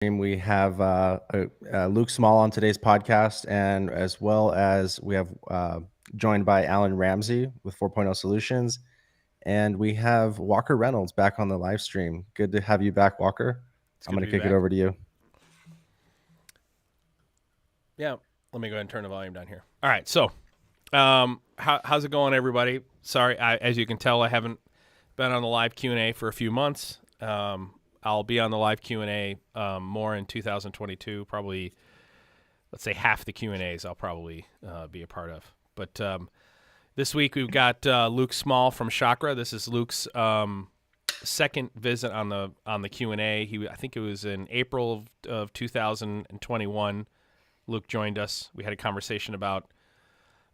We have Luke Smaul on today's podcast, and as well as we have joined by Alan Ramsey with 4.0 Solutions, and we have Walker Reynolds back on the live stream. Good to have you back, Walker. I'm going to kick it over to you. Yeah, let me go ahead and turn the volume down here. All right, so how's it going, everybody? Sorry, as you can tell, I haven't been on the live Q&A for a few months. I'll be on the live Q&A more in 2022. Probably, let's say half the Q&As I'll probably be a part of. But this week we've got Luke Smaul from Chakra. This is Luke's second visit on the Q&A. I think it was in April of 2021. Luke joined us. We had a conversation about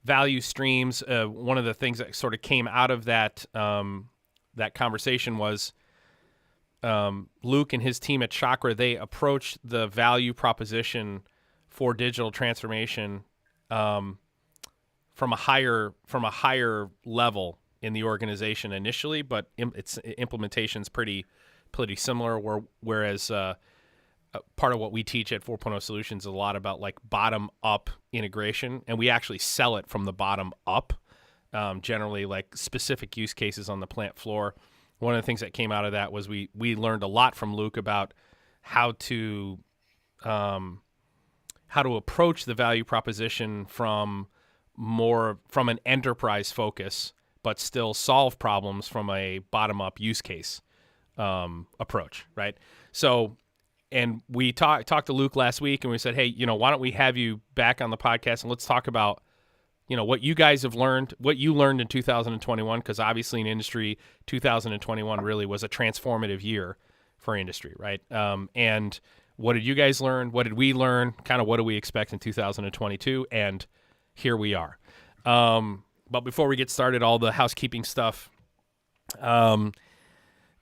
value streams. One of the things that sort of came out of that conversation was Luke and his team at Chakra, they approached the value proposition for digital transformation from a higher level in the organization initially, but its implementation's pretty similar. Whereas part of what we teach at 4.0 Solutions is a lot about like bottom up integration, and we actually sell it from the bottom up. Generally, like specific use cases on the plant floor. One of the things that came out of that was we learned a lot from Luke about how to approach the value proposition from an enterprise focus, but still solve problems from a bottom up use case approach, right? So, and we talked to Luke last week, and we said, hey, why don't we have you back on the podcast and let's talk about what you guys have learned, what you learned in 2021, because obviously in industry, 2021 really was a transformative year for industry, right? And what did you guys learn? What did we learn? Kind of what do we expect in 2022? And here we are. But before we get started, all the housekeeping stuff.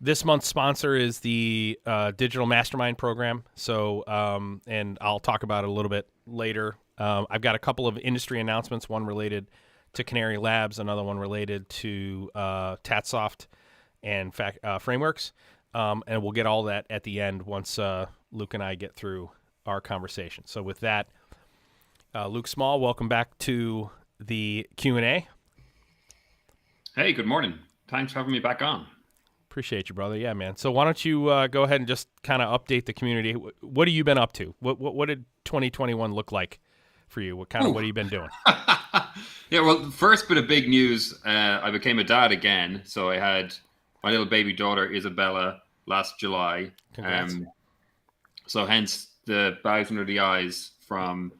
This month's sponsor is the Digital Mastermind program. So, and I'll talk about it a little bit later. I've got a couple of industry announcements, one related to Canary Labs, another one related to TatSoft and Frameworks. And we'll get all that at the end once Luke and I get through our conversation. So with that, Luke Smaul, welcome back to the Q&A. Hey, good morning. Thanks for having me back on. Appreciate you, brother. Yeah, man. So why don't you go ahead and just kind of update the community. What have you been up to? What did 2021 look like for you? What have you been doing? Yeah, well, first bit of big news, I became a dad again. So I had my little baby daughter, Isabella, last July. Congrats. So hence the bags under the eyes from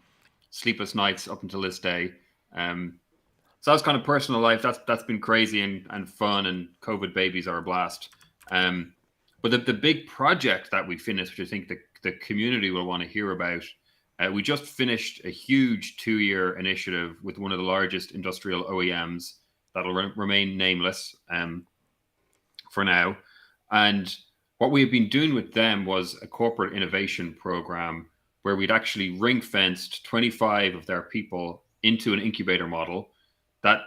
sleepless nights up until this day. So that's kind of personal life. That's been crazy and fun, and COVID babies are a blast. But the big project that we finished, which I think the community will want to hear about, we just finished a huge 2-year initiative with one of the largest industrial OEMs that'll remain nameless for now. And what we've been doing with them was a corporate innovation program where we'd actually ring-fenced 25 of their people into an incubator model. That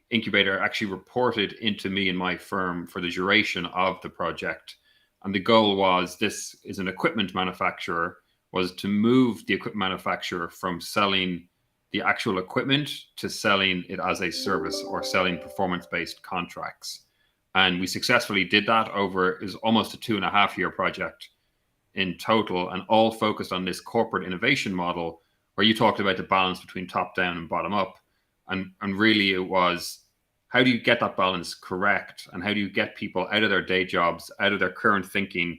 incubator actually reported into me and my firm for the duration of the project. And the goal was, this is an equipment manufacturer, was to move the equipment manufacturer from selling the actual equipment to selling it as a service or selling performance-based contracts. And we successfully did that over, it was almost a 2.5-year project in total, and all focused on this corporate innovation model where you talked about the balance between top down and bottom up. And really it was, how do you get that balance correct? And how do you get people out of their day jobs, out of their current thinking,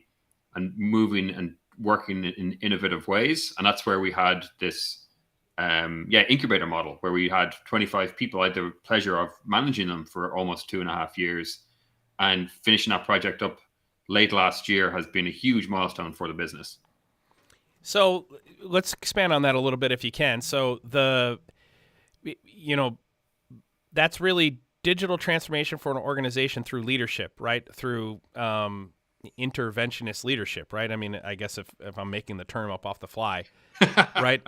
and moving and working in innovative ways? And that's where we had this incubator model, where we had 25 people. I had the pleasure of managing them for almost 2.5 years, and finishing that project up late last year has been a huge milestone for the business. So let's expand on that a little bit if you can. So that's really digital transformation for an organization through leadership, right? Through interventionist leadership, right? I mean, I guess if I'm making the term up off the fly, right?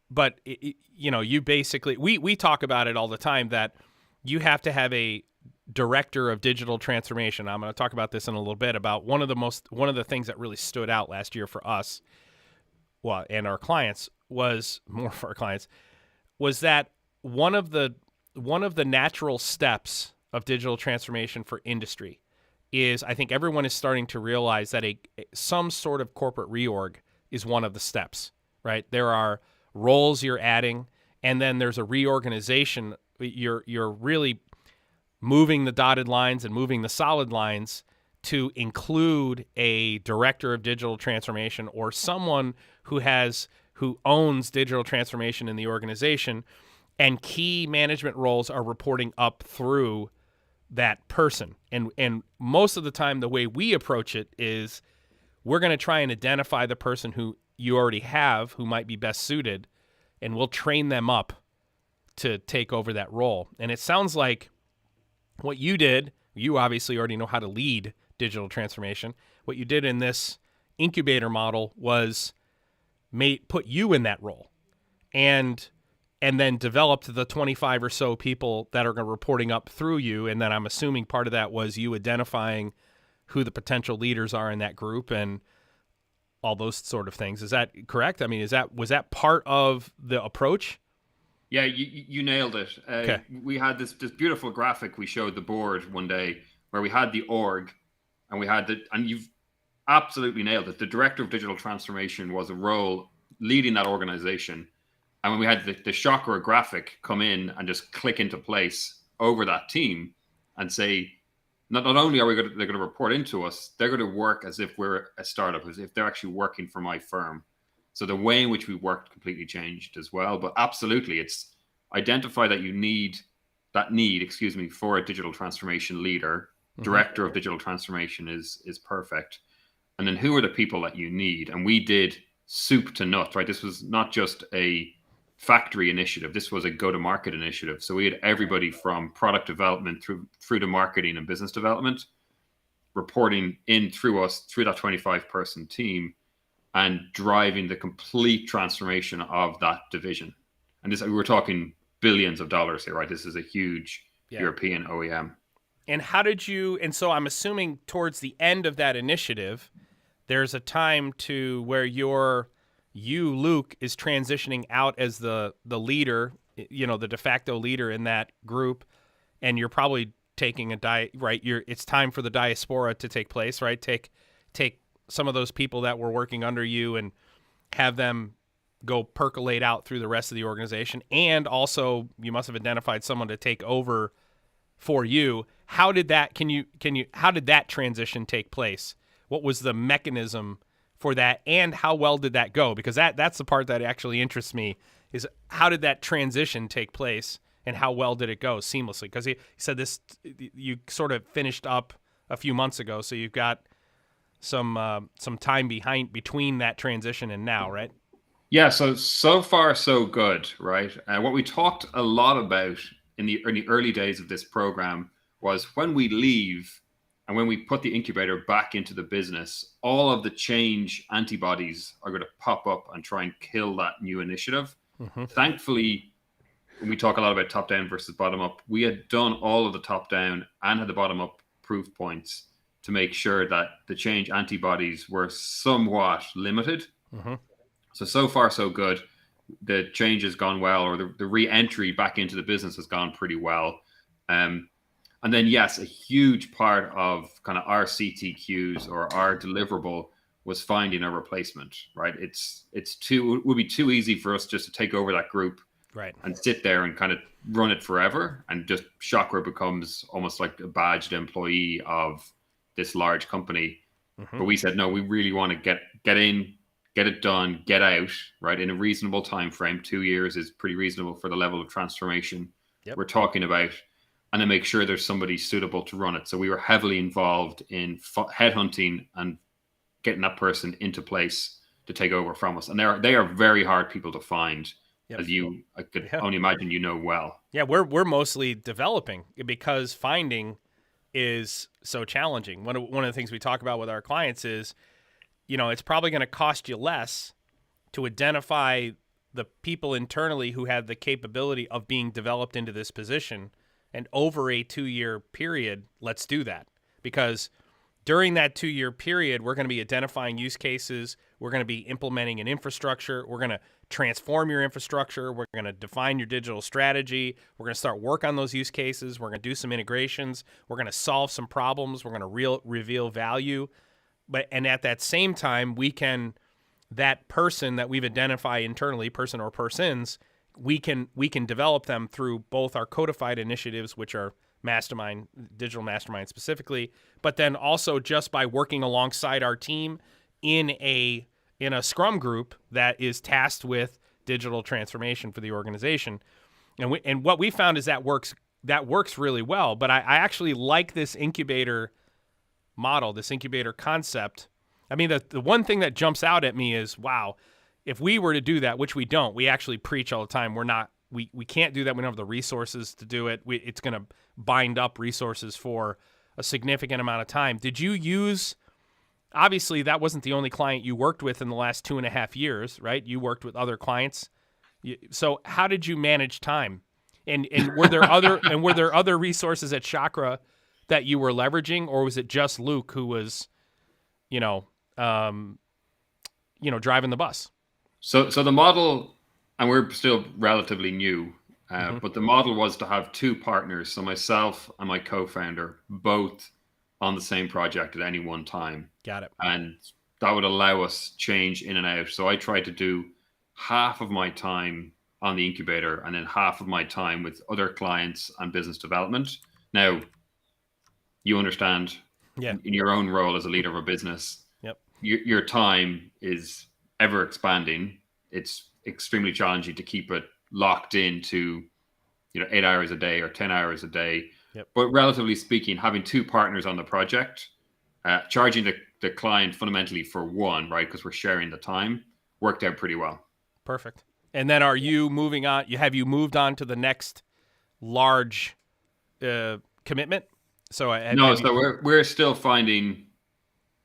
But you basically, we talk about it all the time, that you have to have a director of digital transformation. I'm going to talk about this in a little bit, about one of the things that really stood out last year for us, well, and our clients, was more for our clients, was that one of the natural steps of digital transformation for industry is, I think everyone is starting to realize that some sort of corporate reorg is one of the steps, right? There are roles you're adding, and then there's a reorganization. You're really moving the dotted lines and moving the solid lines to include a director of digital transformation or someone who owns digital transformation in the organization, and key management roles are reporting up through that person. And most of the time, the way we approach it is we're going to try and identify the person who you already have who might be best suited, and we'll train them up to take over that role. And it sounds like what you did, you obviously already know how to lead digital transformation. What you did in this incubator model was put you in that role, and then developed the 25 or so people that are reporting up through you. And then I'm assuming part of that was you identifying who the potential leaders are in that group and all those sort of things. Is that correct? I mean, was that part of the approach? Yeah, you nailed it. Okay. We had this beautiful graphic we showed the board one day where we had the org, and and you've absolutely nailed it. The director of digital transformation was a role leading that organization. And when we had the Chakra graphic come in and just click into place over that team and say, not only are they're going to report into us, they're going to work as if we're a startup, as if they're actually working for my firm. So the way in which we worked completely changed as well. But absolutely, it's identify that you need for a digital transformation leader. Director of digital transformation is perfect. And then who are the people that you need? And we did soup to nuts, right? This was not just a factory initiative. This was a go-to-market initiative. So we had everybody from product development through to marketing and business development reporting in through us, through that 25-person team, and driving the complete transformation of that division. And we're talking billions of dollars here, right? This is a huge European OEM. And so I'm assuming towards the end of that initiative, there's a time to where Luke, is transitioning out as the leader, the de facto leader in that group, and you're probably taking it's time for the diaspora to take place, right? Take some of those people that were working under you and have them go percolate out through the rest of the organization. And also, you must have identified someone to take over for you. How did that transition take place? What was the mechanism for that, and how well did that go? Because that's the part that actually interests me, is how did that transition take place and how well did it go seamlessly? Because he said this, you sort of finished up a few months ago, so you've got some time between that transition and now, right? Yeah, so far so good, right? What we talked a lot about in the early days of this program was when we leave and when we put the incubator back into the business, all of the change antibodies are going to pop up and try and kill that new initiative. Thankfully, when we talk a lot about top down versus bottom up, we had done all of the top down and had the bottom up proof points to make sure that the change antibodies were somewhat limited. So far so good. The change has gone well, or the re-entry back into the business has gone pretty well. And then, yes, a huge part of kind of our CTQs or our deliverable was finding a replacement, right? It would be too easy for us just to take over that group, right, and sit there and kind of run it forever. And just Chakra becomes almost like a badged employee of this large company. But we said, no, we really want to get in, get it done, get out, right, in a reasonable time frame. 2 years is pretty reasonable for the level of transformation we're talking about. And then make sure there's somebody suitable to run it. So we were heavily involved in headhunting and getting that person into place to take over from us. And they are very hard people to find, as I could only imagine well. Yeah, we're mostly developing, because finding is so challenging. One of the things we talk about with our clients is, it's probably going to cost you less to identify the people internally who have the capability of being developed into this position And over a 2-year period, let's do that. Because during that 2-year period, we're going to be identifying use cases. We're going to be implementing an infrastructure. We're going to transform your infrastructure. We're going to define your digital strategy. We're going to start work on those use cases. We're going to do some integrations. We're going to solve some problems. We're going to reveal value. And at that same time, that person that we've identified internally, person or persons, we can develop them through both our codified initiatives, which are Mastermind, digital Mastermind specifically, but then also just by working alongside our team in a Scrum group that is tasked with digital transformation for the organization. And what we found is that works really well. But I actually like this incubator model, this incubator concept. I mean, the one thing that jumps out at me is, wow, if we were to do that, which we don't, we actually preach all the time. We can't do that. We don't have the resources to do it. It's going to bind up resources for a significant amount of time. Did you use, obviously that wasn't the only client you worked with in the last 2.5 years, right? You worked with other clients. So how did you manage time? And were there other resources at Chakra that you were leveraging, or was it just Luke who was, driving the bus? So the model, and we're still relatively new, but the model was to have 2 partners, so myself and my co-founder, both on the same project at any one time. Got it. And that would allow us change in and out. So I tried to do half of my time on the incubator and then half of my time with other clients and business development. Now, you understand, in your own role as a leader of a business, your time is ever expanding. It's extremely challenging to keep it locked into 8 hours a day or 10 hours a day. But relatively speaking, having 2 partners on the project, charging the client fundamentally for one, right, because we're sharing the time, worked out pretty well. Perfect. And then are you moving on? Have you moved on to the next large commitment? So we're still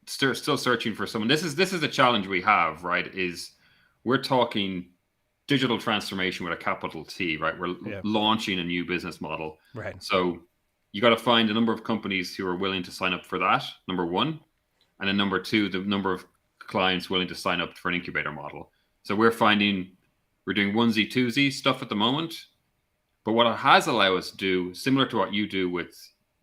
still searching for someone. This is the challenge we have, right? Is we're talking digital transformation with a capital T, right? We're launching a new business model. Right. So you got to find a number of companies who are willing to sign up for that, number one. And then number two, the number of clients willing to sign up for an incubator model. So we're doing onesie twosie stuff at the moment. But what it has allowed us to do, similar to what you do with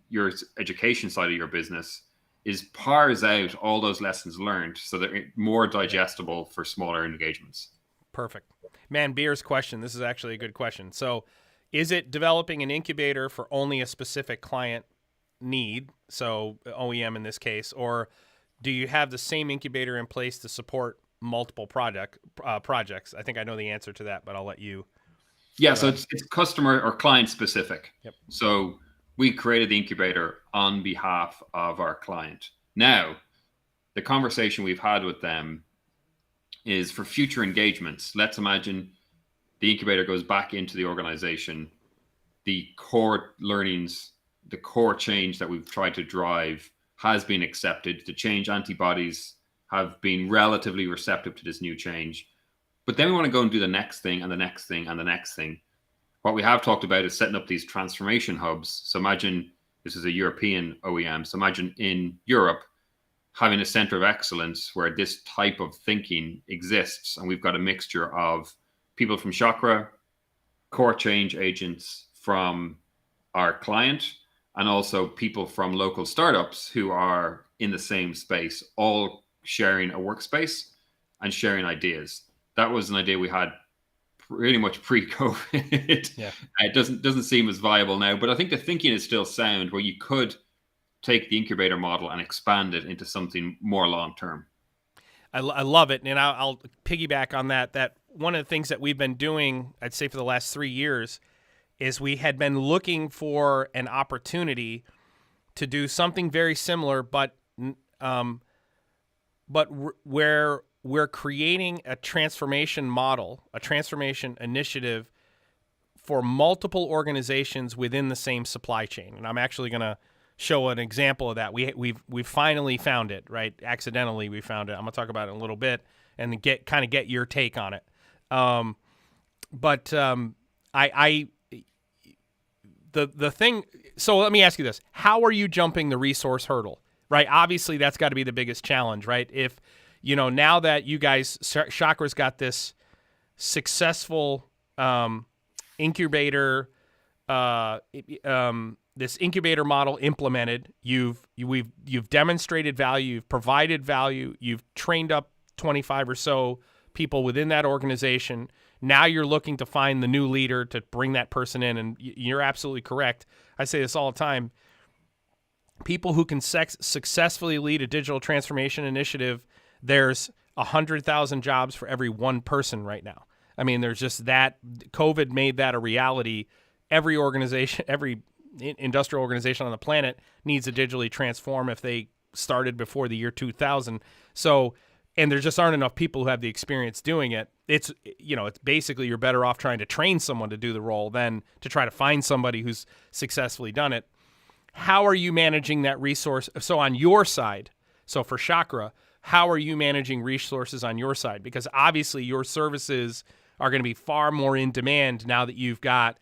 your education side of your business, is parse out all those lessons learned so that it's more digestible for smaller engagements. Perfect. Man, Beer's question, this is actually a good question. So is it developing an incubator for only a specific client need, so OEM in this case, or do you have the same incubator in place to support multiple projects? I think I know the answer to that, but I'll let you. Yeah, so it's customer or client specific. Yep. So we created the incubator on behalf of our client. Now, the conversation we've had with them is for future engagements. Let's imagine the incubator goes back into the organization. The core learnings, the core change that we've tried to drive has been accepted. The change antibodies have been relatively receptive to this new change. But then we want to go and do the next thing and the next thing and the next thing. What we have talked about is setting up these transformation hubs. So imagine this is a European OEM. So imagine in Europe having a center of excellence where this type of thinking exists. And we've got a mixture of people from Chakra, core change agents from our client, and also people from local startups who are in the same space, all sharing a workspace and sharing ideas. That was an idea we had pretty much pre-COVID. Yeah. It doesn't seem as viable now, but I think the thinking is still sound where you could take the incubator model and expand it into something more long-term. I love it. And I'll piggyback on that. That one of the things that we've been doing, I'd say for the last 3 years, is we had been looking for an opportunity to do something very similar, but where we're creating a transformation model, a transformation initiative for multiple organizations within the same supply chain. And I'm actually going to show an example of that. We've finally found it, right? Accidentally, we found it. I'm going to talk about it in a little bit and get your take on it. the thing. So let me ask you this: how are you jumping the resource hurdle? Right. Obviously, that's got to be the biggest challenge, right? If now that you guys, Chakra's got this successful incubator, this incubator model implemented. You've demonstrated value. You've provided value. You've trained up 25 or so people within that organization. Now you're looking to find the new leader to bring that person in, and you're absolutely correct. I say this all the time. People who can successfully lead a digital transformation initiative, there's 100,000 jobs for every one person right now. I mean, there's just that. COVID made that a reality. Every organization, every industrial organization on the planet needs to digitally transform if they started before the year 2000. So, and there just aren't enough people who have the experience doing it. It's basically you're better off trying to train someone to do the role than to try to find somebody who's successfully done it. How are you managing that resource? So on your side, so for Chakra, how are you managing resources on your side? Because obviously your services are going to be far more in demand now that you've got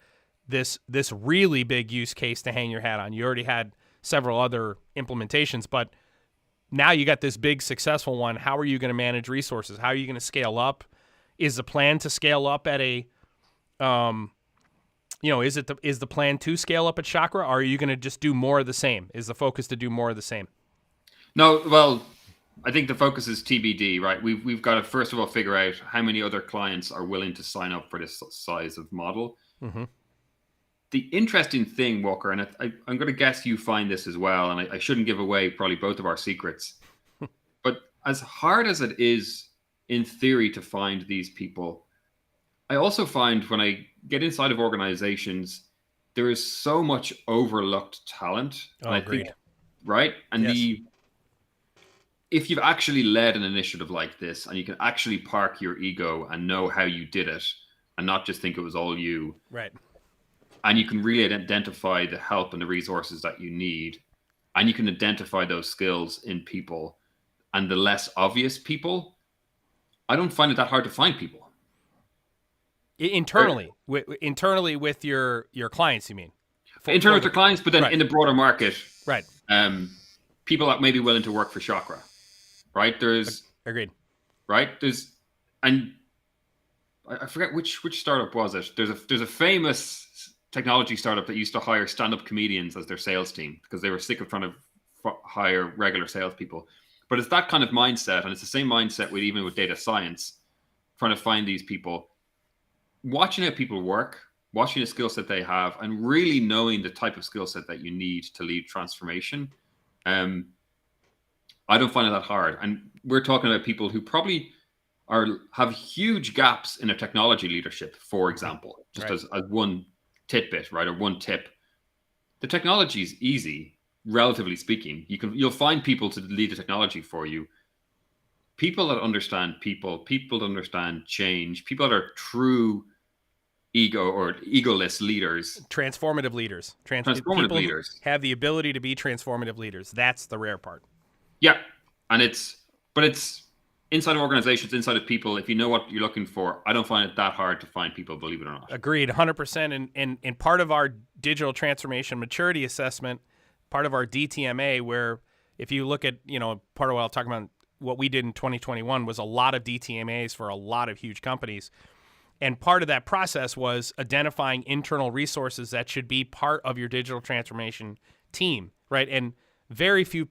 this really big use case to hang your hat on. You already had several other implementations, but now you got this big successful one. How are you going to manage resources? How are you going to scale up? Is the plan to scale up at a, is the plan to scale up at Chakra, or are you going to just do more of the same? Is the focus to do more of the same? No, well, I think the focus is TBD, right? We've got to first of all figure out how many other clients are willing to sign up for this size of model. Mm-hmm. The interesting thing, Walker, and I'm going to guess you find this as well, and I shouldn't give away probably both of our secrets, but as hard as it is in theory to find these people, I also find when I get inside of organizations, there is so much overlooked talent. Oh, and I agreed. think, right? And Yes. if you've actually led an initiative like this and you can actually park your ego and know how you did it and not just think it was all you, Right. and you can really identify the help and the resources that you need, and you can identify those skills in people and the less obvious people, I don't find it that hard to find people. Internally with your clients, you mean? Internal with the clients, but then right. in the broader market, Right. People that may be willing to work for Chakra, right? Agreed. Right? And I forget which startup was it. There's a famous technology startup that used to hire stand-up comedians as their sales team because they were sick of trying to hire regular salespeople. But it's that kind of mindset, and it's the same mindset even with data science, trying to find these people, watching how people work, watching the skill set they have, and really knowing the type of skill set that you need to lead transformation. I don't find it that hard. And we're talking about people who probably have huge gaps in their technology leadership, for example, just right. as one tidbit, right, or one tip. The technology is easy, relatively speaking. You'll find people to lead the technology for you. People that understand people that understand change, people that are true ego or egoless leaders. Transformative leaders. Transformative leaders. Have the ability to be transformative leaders. That's the rare part. Yeah. And it's inside of organizations, inside of people. If you know what you're looking for, I don't find it that hard to find people, believe it or not. Agreed, 100%. And part of our digital transformation maturity assessment, part of our DTMA, where if you look at, part of what I'll talk about, what we did in 2021 was a lot of DTMAs for a lot of huge companies. And part of that process was identifying internal resources that should be part of your digital transformation team, right? And very few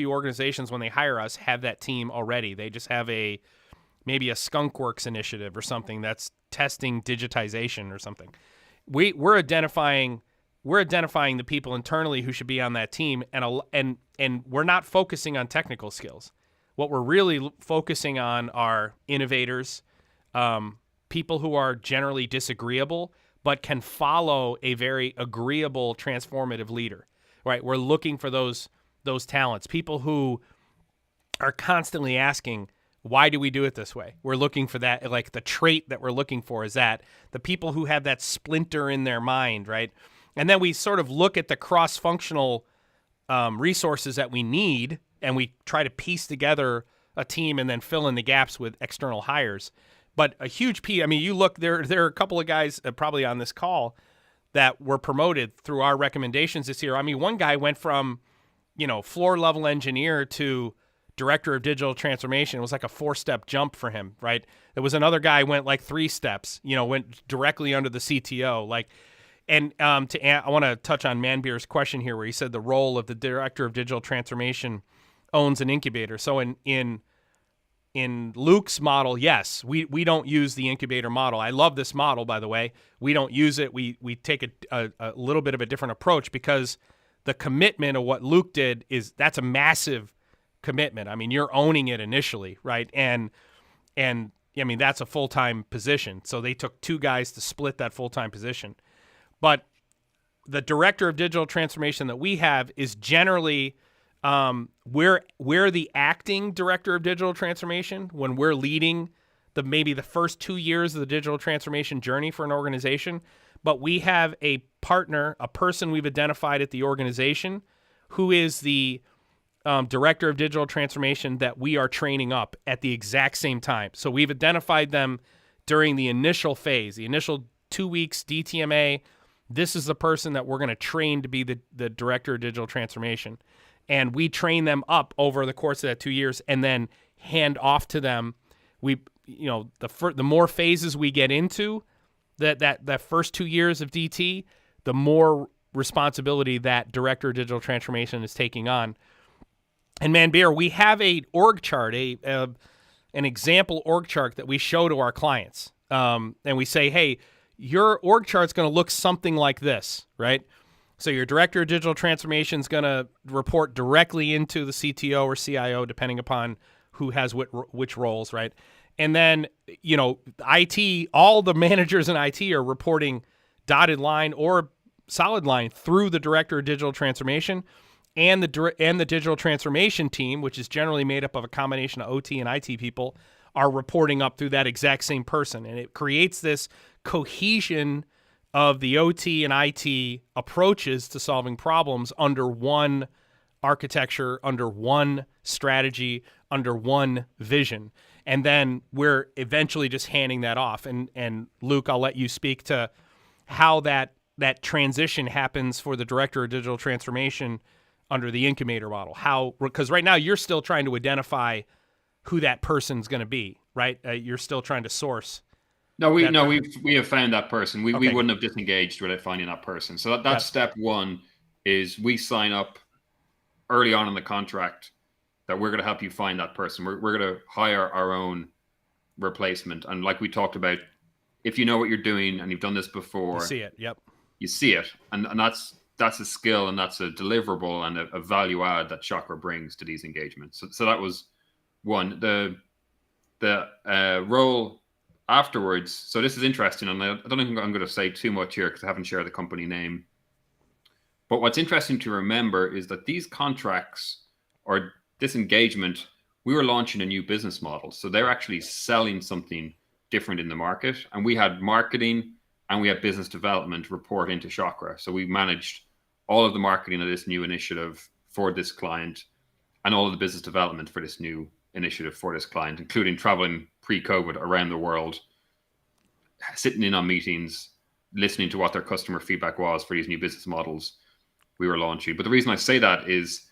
organizations, when they hire us, have that team already. They just have maybe a skunkworks initiative or something that's testing digitization or something. We're identifying the people internally who should be on that team, and we're not focusing on technical skills. What we're really focusing on are innovators, people who are generally disagreeable but can follow a very agreeable, transformative leader. Right, we're looking for those talents, people who are constantly asking, why do we do it this way? We're looking for that, like the trait that we're looking for is that the people who have that splinter in their mind, right? And then we sort of look at the cross-functional resources that we need, and we try to piece together a team and then fill in the gaps with external hires. But a huge piece, you look, there are a couple of guys probably on this call that were promoted through our recommendations this year. I mean, one guy went from, floor level engineer to director of digital transformation. It was like a 4-step jump for him, right? There was another guy went like 3 steps, went directly under the CTO. I want to touch on Manbeer's question here, where he said the role of the director of digital transformation owns an incubator. So in Luke's model, yes, we don't use the incubator model. I love this model, by the way. We don't use it. We take a little bit of a different approach, because the commitment of what Luke did that's a massive commitment. I mean, you're owning it initially, right? And I mean, that's a full-time position. So they took 2 guys to split that full-time position. But the director of digital transformation that we have is generally we're the acting director of digital transformation when we're leading maybe the first 2 years of the digital transformation journey for an organization. But we have a partner, a person we've identified at the organization, who is the director of digital transformation that we are training up at the exact same time. So we've identified them during the initial phase, the initial 2 weeks DTMA. This is the person that we're going to train to be the director of digital transformation. And we train them up over the course of that 2 years and then hand off to them. The more phases we get into that first 2 years of DT, the more responsibility that director of digital transformation is taking on. And Manbeer, we have a org chart, an example org chart that we show to our clients. And we say, hey, your org chart's going to look something like this, right? So your director of digital transformation is going to report directly into the CTO or CIO, depending upon who has which roles, right? And then, IT, all the managers in IT are reporting dotted line or solid line through the director of digital transformation. And the digital transformation team, which is generally made up of a combination of OT and IT people, are reporting up through that exact same person. And it creates this cohesion of the OT and IT approaches to solving problems under one architecture, under one strategy, under one vision. And then we're eventually just handing that off. And Luke, I'll let you speak to how that transition happens for the director of digital transformation under the incubator model. Because right now you're still trying to identify who that person's going to be, right? You're still trying to source. We have found that person. We wouldn't have disengaged without finding that person. So that's step one. Is we sign up early on in the contract that we're going to help you find that person. We're going to hire our own replacement. And like we talked about, if you know what you're doing and you've done this before, you see it. Yep. You see it, and that's a skill and that's a deliverable and a value add that Chakra brings to these engagements. So that was one. The role afterwards. So this is interesting, and I don't think I'm going to say too much here because I haven't shared the company name. But what's interesting to remember is that these contracts or this engagement, we were launching a new business model. So they're actually selling something different in the market, and we had marketing and we had business development report into Chakra. So we managed all of the marketing of this new initiative for this client and all of the business development for this new initiative for this client, including traveling pre-COVID around the world, sitting in on meetings, listening to what their customer feedback was for these new business models we were launching. But the reason I say that is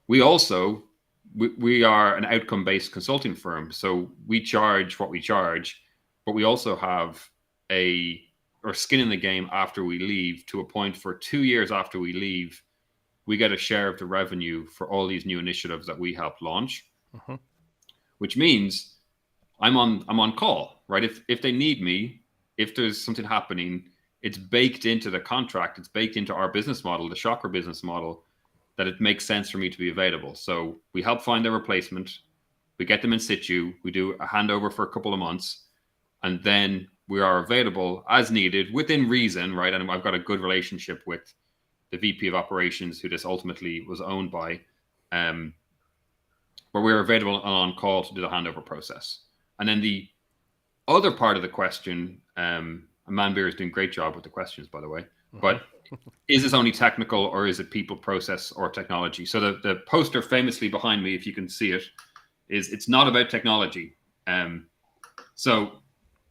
we are an outcome-based consulting firm. So we charge what we charge, but we also have or skin in the game after we leave, to a point for 2 years after we leave, we get a share of the revenue for all these new initiatives that we help launch, which means I'm on call, right? If they need me, if there's something happening, it's baked into the contract. It's baked into our business model, the Chakra business model, that it makes sense for me to be available. So we help find their replacement. We get them in situ. We do a handover for a couple of months, and then we are available as needed within reason, right? And I've got a good relationship with the VP of operations, who this ultimately was owned by, where we're available and on call to do the handover process. And then the other part of the question, Manbeer is doing a great job with the questions, by the way, but is this only technical or is it people, process, or technology? So the poster famously behind me, if you can see it, is it's not about technology. So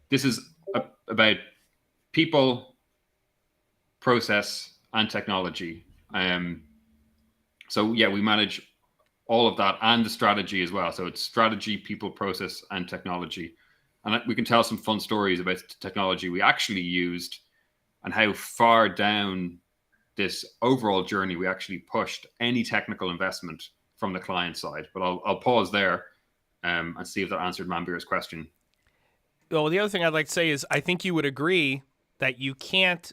this is about people, process, and technology. So yeah, we manage all of that and the strategy as well. So it's strategy, people, process, and technology. And we can tell some fun stories about the technology we actually used and how far down this overall journey we actually pushed any technical investment from the client side. But I'll pause there and see if that answered Manbir's question. Well, the other thing I'd like to say is I think you would agree that you can't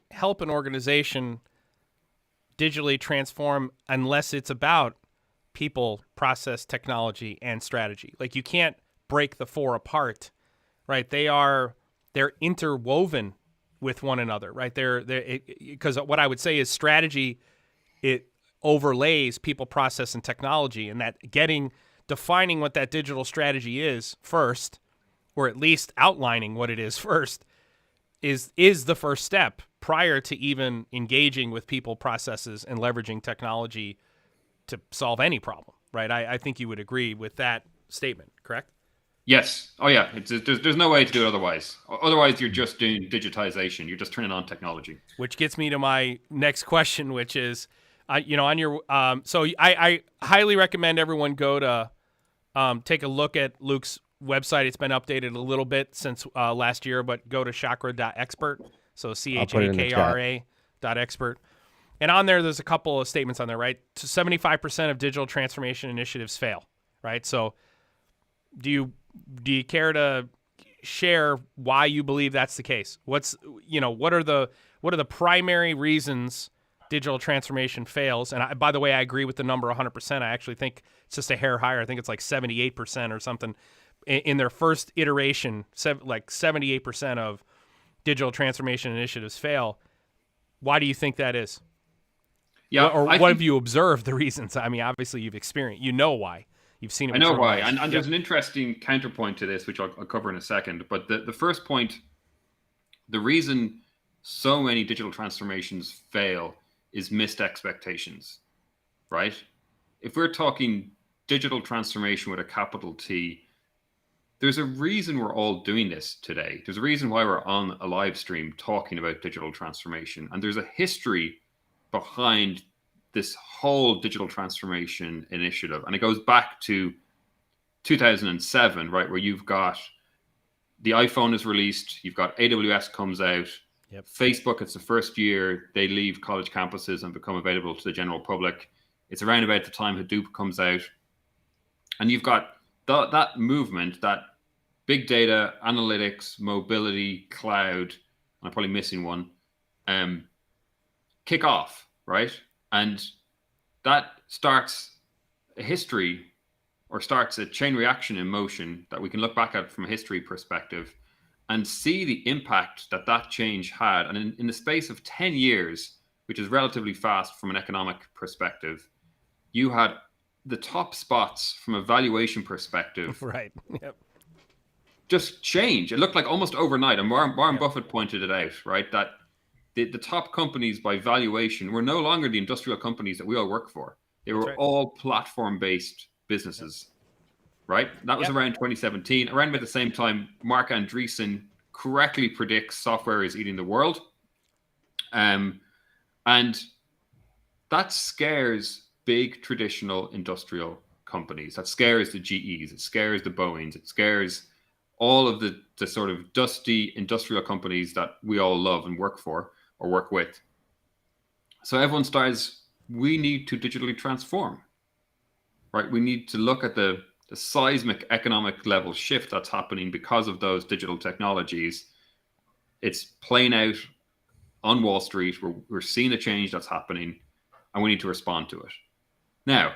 help an organization digitally transform unless it's about people, process, technology, and strategy. Like you can't break the four apart, right? They're interwoven with one another, right? Because what I would say is strategy, it overlays people, process, and technology, and that defining what that digital strategy is first, or at least outlining what it is first, is the first step prior to even engaging with people, processes, and leveraging technology to solve any problem, right? I think you would agree with that statement, correct? Yes. Oh, yeah. There's no way to do it otherwise. Otherwise, you're just doing digitization. You're just turning on technology. Which gets me to my next question, which is, on your so I highly recommend everyone go to take a look at Luke's website. It's been updated a little bit since last year, but go to chakra.expert. So CHAKRA.expert. And on there's a couple of statements on there, right? 75% of digital transformation initiatives fail, right? So do you care to share why you believe that's the case? What are the primary reasons digital transformation fails? And by the way, I agree with the number 100%. I actually think it's just a hair higher. I think it's like 78% or something. In their first iteration, like 78% of digital transformation initiatives fail. Why do you think that is? Yeah, what have you observed the reasons? I mean, obviously you've experienced, why. You've seen it. I know why. And there's an interesting counterpoint to this, which I'll cover in a second. But the first point, the reason so many digital transformations fail is missed expectations, right? If we're talking digital transformation with a capital T, there's a reason we're all doing this today. There's a reason why we're on a live stream talking about digital transformation. And there's a history behind this whole digital transformation initiative. And it goes back to 2007, right, where you've got the iPhone is released, you've got AWS comes out, yep. Facebook, it's the first year they leave college campuses and become available to the general public. It's around about the time Hadoop comes out. And you've got that movement, that big data, analytics, mobility, cloud, and I'm probably missing one, kick off, right? And that starts a history or starts a chain reaction in motion that we can look back at from a history perspective and see the impact that change had. And in the space of 10 years, which is relatively fast from an economic perspective, you had the top spots from a valuation perspective. Right. Yep. Just change. It looked like almost overnight. And Warren Buffett pointed it out, right? That the top companies by valuation were no longer the industrial companies that we all work for. They were all platform-based businesses, right? That was around 2017. Around about the same time, Mark Andreessen correctly predicts software is eating the world. And that scares big traditional industrial companies. That scares the GEs. It scares the Boeings. It scares all of the sort of dusty industrial companies that we all love and work for or work with. So everyone starts, we need to digitally transform, right? We need to look at the seismic economic level shift that's happening because of those digital technologies. It's playing out on Wall Street. We're seeing a change that's happening, and we need to respond to it. Now,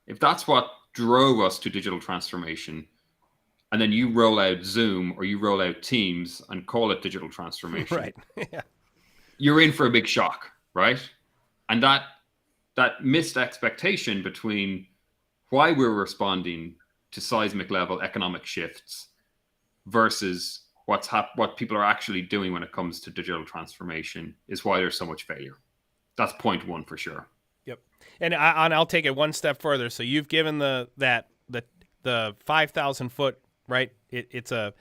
if that's what drove us to digital transformation, and then you roll out Zoom or you roll out Teams and call it digital transformation, right? Yeah. You're in for a big shock, right? And that missed expectation between why we're responding to seismic level economic shifts versus what people are actually doing when it comes to digital transformation is why there's so much failure. That's point one for sure. Yep. And I'll take it one step further. So you've given the 5,000 foot, right? It's a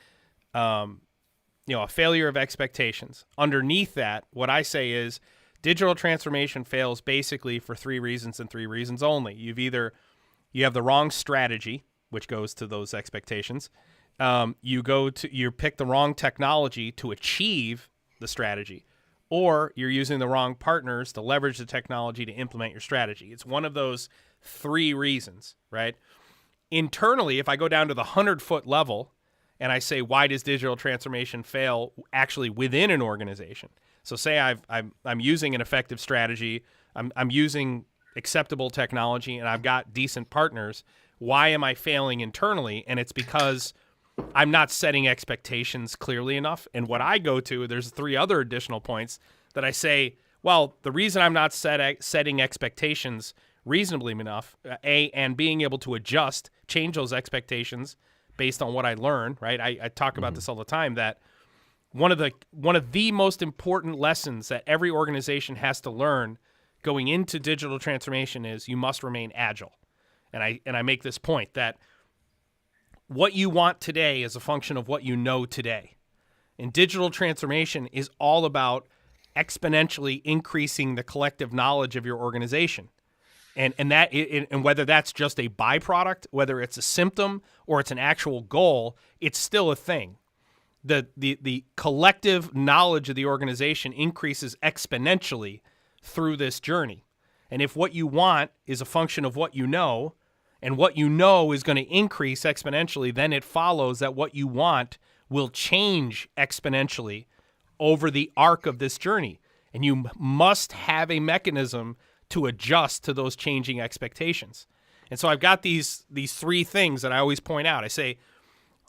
a failure of expectations. Underneath that, what I say is digital transformation fails basically for 3 reasons and 3 reasons only. You have the wrong strategy, which goes to those expectations. You pick the wrong technology to achieve the strategy, or you're using the wrong partners to leverage the technology to implement your strategy. It's one of those 3 reasons, right? Internally, if I go down to the 100-foot level and I say, why does digital transformation fail actually within an organization? So say I'm using an effective strategy, I'm using acceptable technology, and I've got decent partners. Why am I failing internally? And it's because I'm not setting expectations clearly enough. And what I go to, there's 3 other additional points that I say, well, the reason I'm not setting expectations reasonably enough, and being able to change those expectations based on what I learn, right? I talk about this all the time, that one of the most important lessons that every organization has to learn going into digital transformation is you must remain agile. And I make this point that what you want today is a function of what you know today. And digital transformation is all about exponentially increasing the collective knowledge of your organization. And whether that's just a byproduct, whether it's a symptom or it's an actual goal, it's still a thing. The collective knowledge of the organization increases exponentially through this journey. And if what you want is a function of what you know, and what you know is going to increase exponentially, then it follows that what you want will change exponentially over the arc of this journey. And you must have a mechanism to adjust to those changing expectations. And so I've got these 3 things that I always point out. I say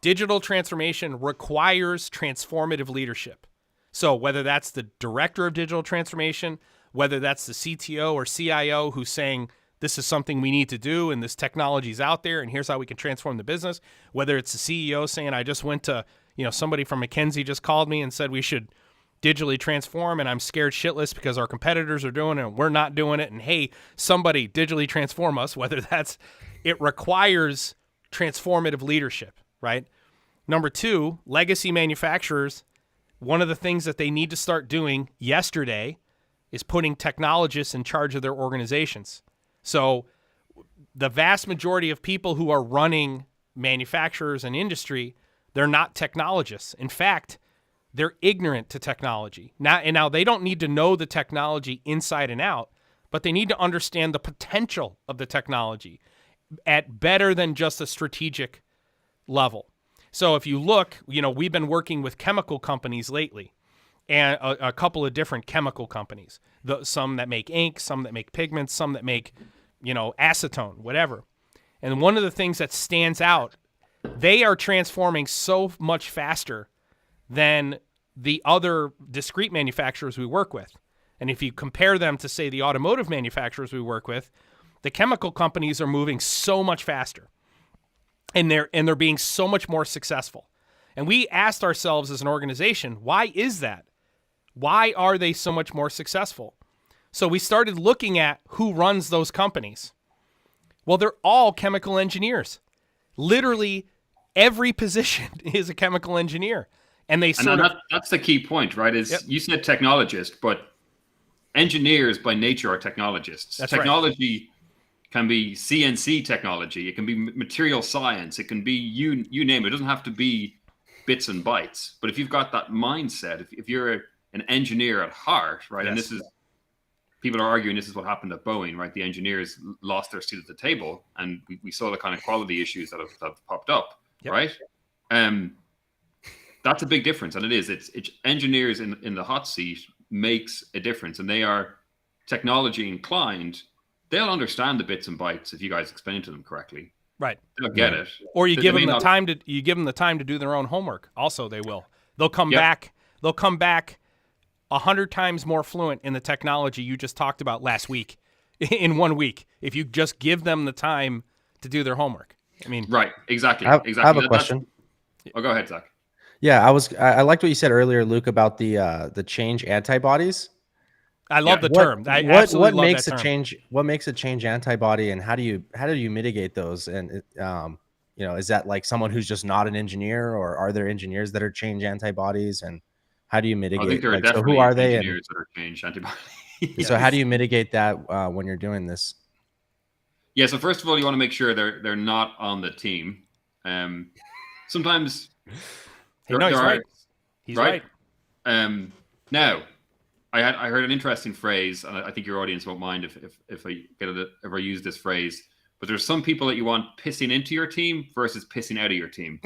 digital transformation requires transformative leadership. So whether that's the director of digital transformation, whether that's the CTO or CIO who's saying this is something we need to do and this technology is out there and here's how we can transform the business, whether it's the CEO saying I just went to, somebody from McKinsey just called me and said we should digitally transform and I'm scared shitless because our competitors are doing it and we're not doing it, and hey, somebody digitally transform us, it requires transformative leadership, right? Number 2, legacy manufacturers, one of the things that they need to start doing yesterday is putting technologists in charge of their organizations. So the vast majority of people who are running manufacturers and industry, they're not technologists. In fact, they're ignorant to technology. Now they don't need to know the technology inside and out, but they need to understand the potential of the technology at better than just a strategic level. So if you look, we've been working with chemical companies lately, and a couple of different chemical companies, some that make ink, some that make pigments, some that make, acetone, whatever. And one of the things that stands out, they are transforming so much faster than the other discrete manufacturers we work with. And if you compare them to, say, the automotive manufacturers we work with, the chemical companies are moving so much faster. And they're being so much more successful. And we asked ourselves as an organization, why is that? Why are they so much more successful? So we started looking at who runs those companies. Well, they're all chemical engineers. Literally every position is a chemical engineer. And that's the key point, right? You said technologist, but engineers by nature are technologists. That's technology can be CNC technology. It can be material science. It can be you name it. It doesn't have to be bits and bytes. But if you've got that mindset, if you're an engineer at heart, right? Yes. And this is, people are arguing this is what happened at Boeing, right? The engineers lost their seat at the table, and we saw the kind of quality issues that have popped up, yep. Right? That's a big difference, and it is. It's engineers in the hot seat makes a difference, and they are technology inclined. They'll understand the bits and bytes if you guys explain it to them correctly. Right. They'll get it. Or you give them the time to do their own homework. Also, they will. They'll come back. They'll come back 100 times more fluent in the technology you just talked about last week, in 1 week, if you just give them the time to do their homework. I mean, right. Exactly. I have a question. Go ahead, Zach. Yeah, I liked what you said earlier, Luke, about the change antibodies. I love the term. What makes a change? What makes a change antibody, and how do you mitigate those? And is that like someone who's just not an engineer, or are there engineers that are change antibodies, and how do you mitigate? I think there are like, so definitely who are they? engineers that are change antibodies. So how do you mitigate that when you're doing this? Yeah, so first of all, you want to make sure they're not on the team. Sometimes he's right. He's right. Now, I heard an interesting phrase, and I think your audience won't mind if I ever use this phrase. But there's some people that you want pissing into your team versus pissing out of your team.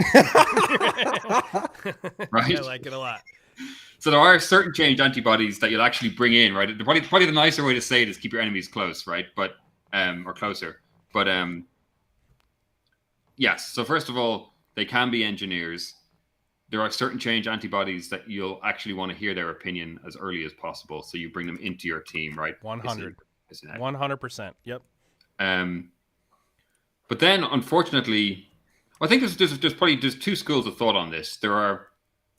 Right? I like it a lot. So there are certain change antibodies that you'll actually bring in, right? Probably the nicer way to say it is keep your enemies close, right? But or closer. But yes. So first of all, they can be engineers. There are certain change antibodies that you'll actually want to hear their opinion as early as possible. So you bring them into your team, right? 100%. Yep. But then, unfortunately, I think there's two schools of thought on this. There are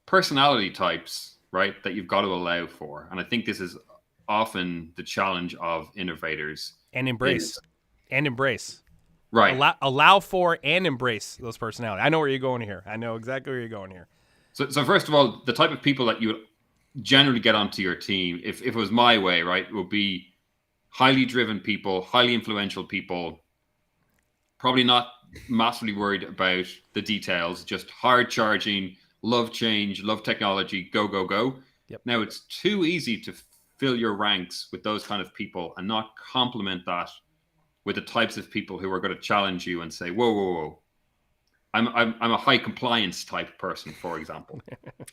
personality types, right, that you've got to allow for, and I think this is often the challenge of innovators. And embrace. Right. Allow for and embrace those personalities. I know where you're going here. I know exactly where you're going here. So first of all, the type of people that you would generally get onto your team, if it was my way, right, would be highly driven people, highly influential people, probably not massively worried about the details, just hard charging, love change, love technology, go, go, go. Yep. Now, it's too easy to fill your ranks with those kind of people and not complement that with the types of people who are going to challenge you and say, whoa, whoa, whoa. I'm a high compliance type person, for example,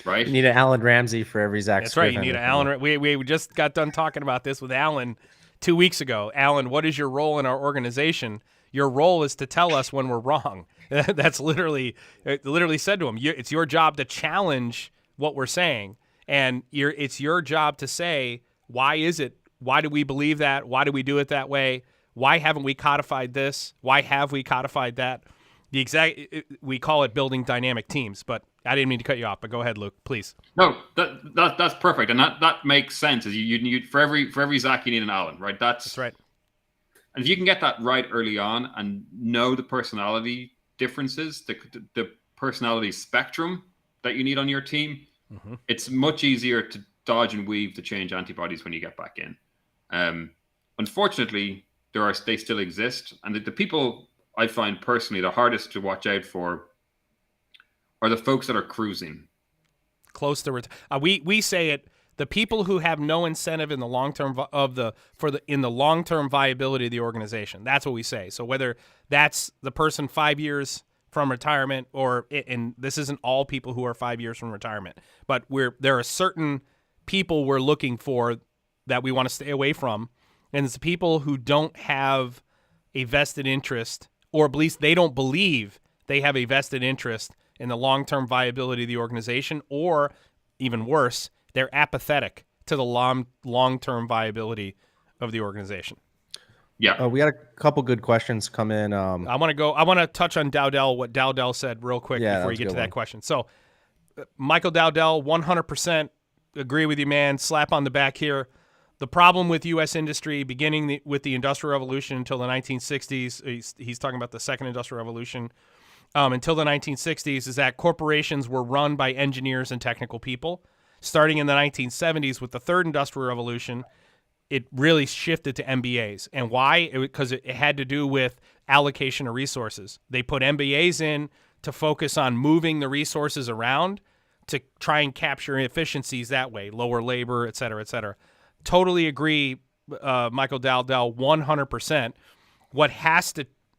right? You need an Alan Ramsey for every Zach. That's right. You need an Alan. We just got done talking about this with Alan 2 weeks ago. Alan, what is your role in our organization? Your role is to tell us when we're wrong. That's literally said to him. It's your job to challenge what we're saying, and it's your job to say, why is it? Why do we believe that? Why do we do it that way? Why haven't we codified this? Why have we codified that? We call it building dynamic teams, but I didn't mean to cut you off, but go ahead, Luke, please. No, that's perfect. And that makes sense. Is you for every Zach, you need an Alan, right? That's right. And if you can get that right early on and know the personality differences, the personality spectrum that you need on your team, it's much easier to dodge and weave the change antibodies when you get back in. Unfortunately, they still exist. And the people I find personally the hardest to watch out for are the folks that are cruising. Close to we say it. The people who have no incentive in the long term in the long term viability of the organization. That's what we say. So whether that's the person 5 years from retirement, and this isn't all people who are 5 years from retirement, but there are certain people we're looking for that we want to stay away from, and it's the people who don't have a vested interest, or at least they don't believe they have a vested interest in the long term viability of the organization, or even worse, they're apathetic to the long-term viability of the organization. Yeah. We got a couple good questions come in. I want to touch on Dowdell, what Dowdell said real quick before you get to that question. So Michael Dowdell, 100% agree with you, man. Slap on the back here. The problem with U.S. industry, beginning with the Industrial Revolution until the 1960s, he's talking about the Second Industrial Revolution, until the 1960s, is that corporations were run by engineers and technical people. Starting in the 1970s with the Third Industrial Revolution, it really shifted to MBAs. And why? Because it had to do with allocation of resources. They put MBAs in to focus on moving the resources around to try and capture efficiencies that way, lower labor, et cetera, et cetera. Totally agree, Michael Dowdell, 100%.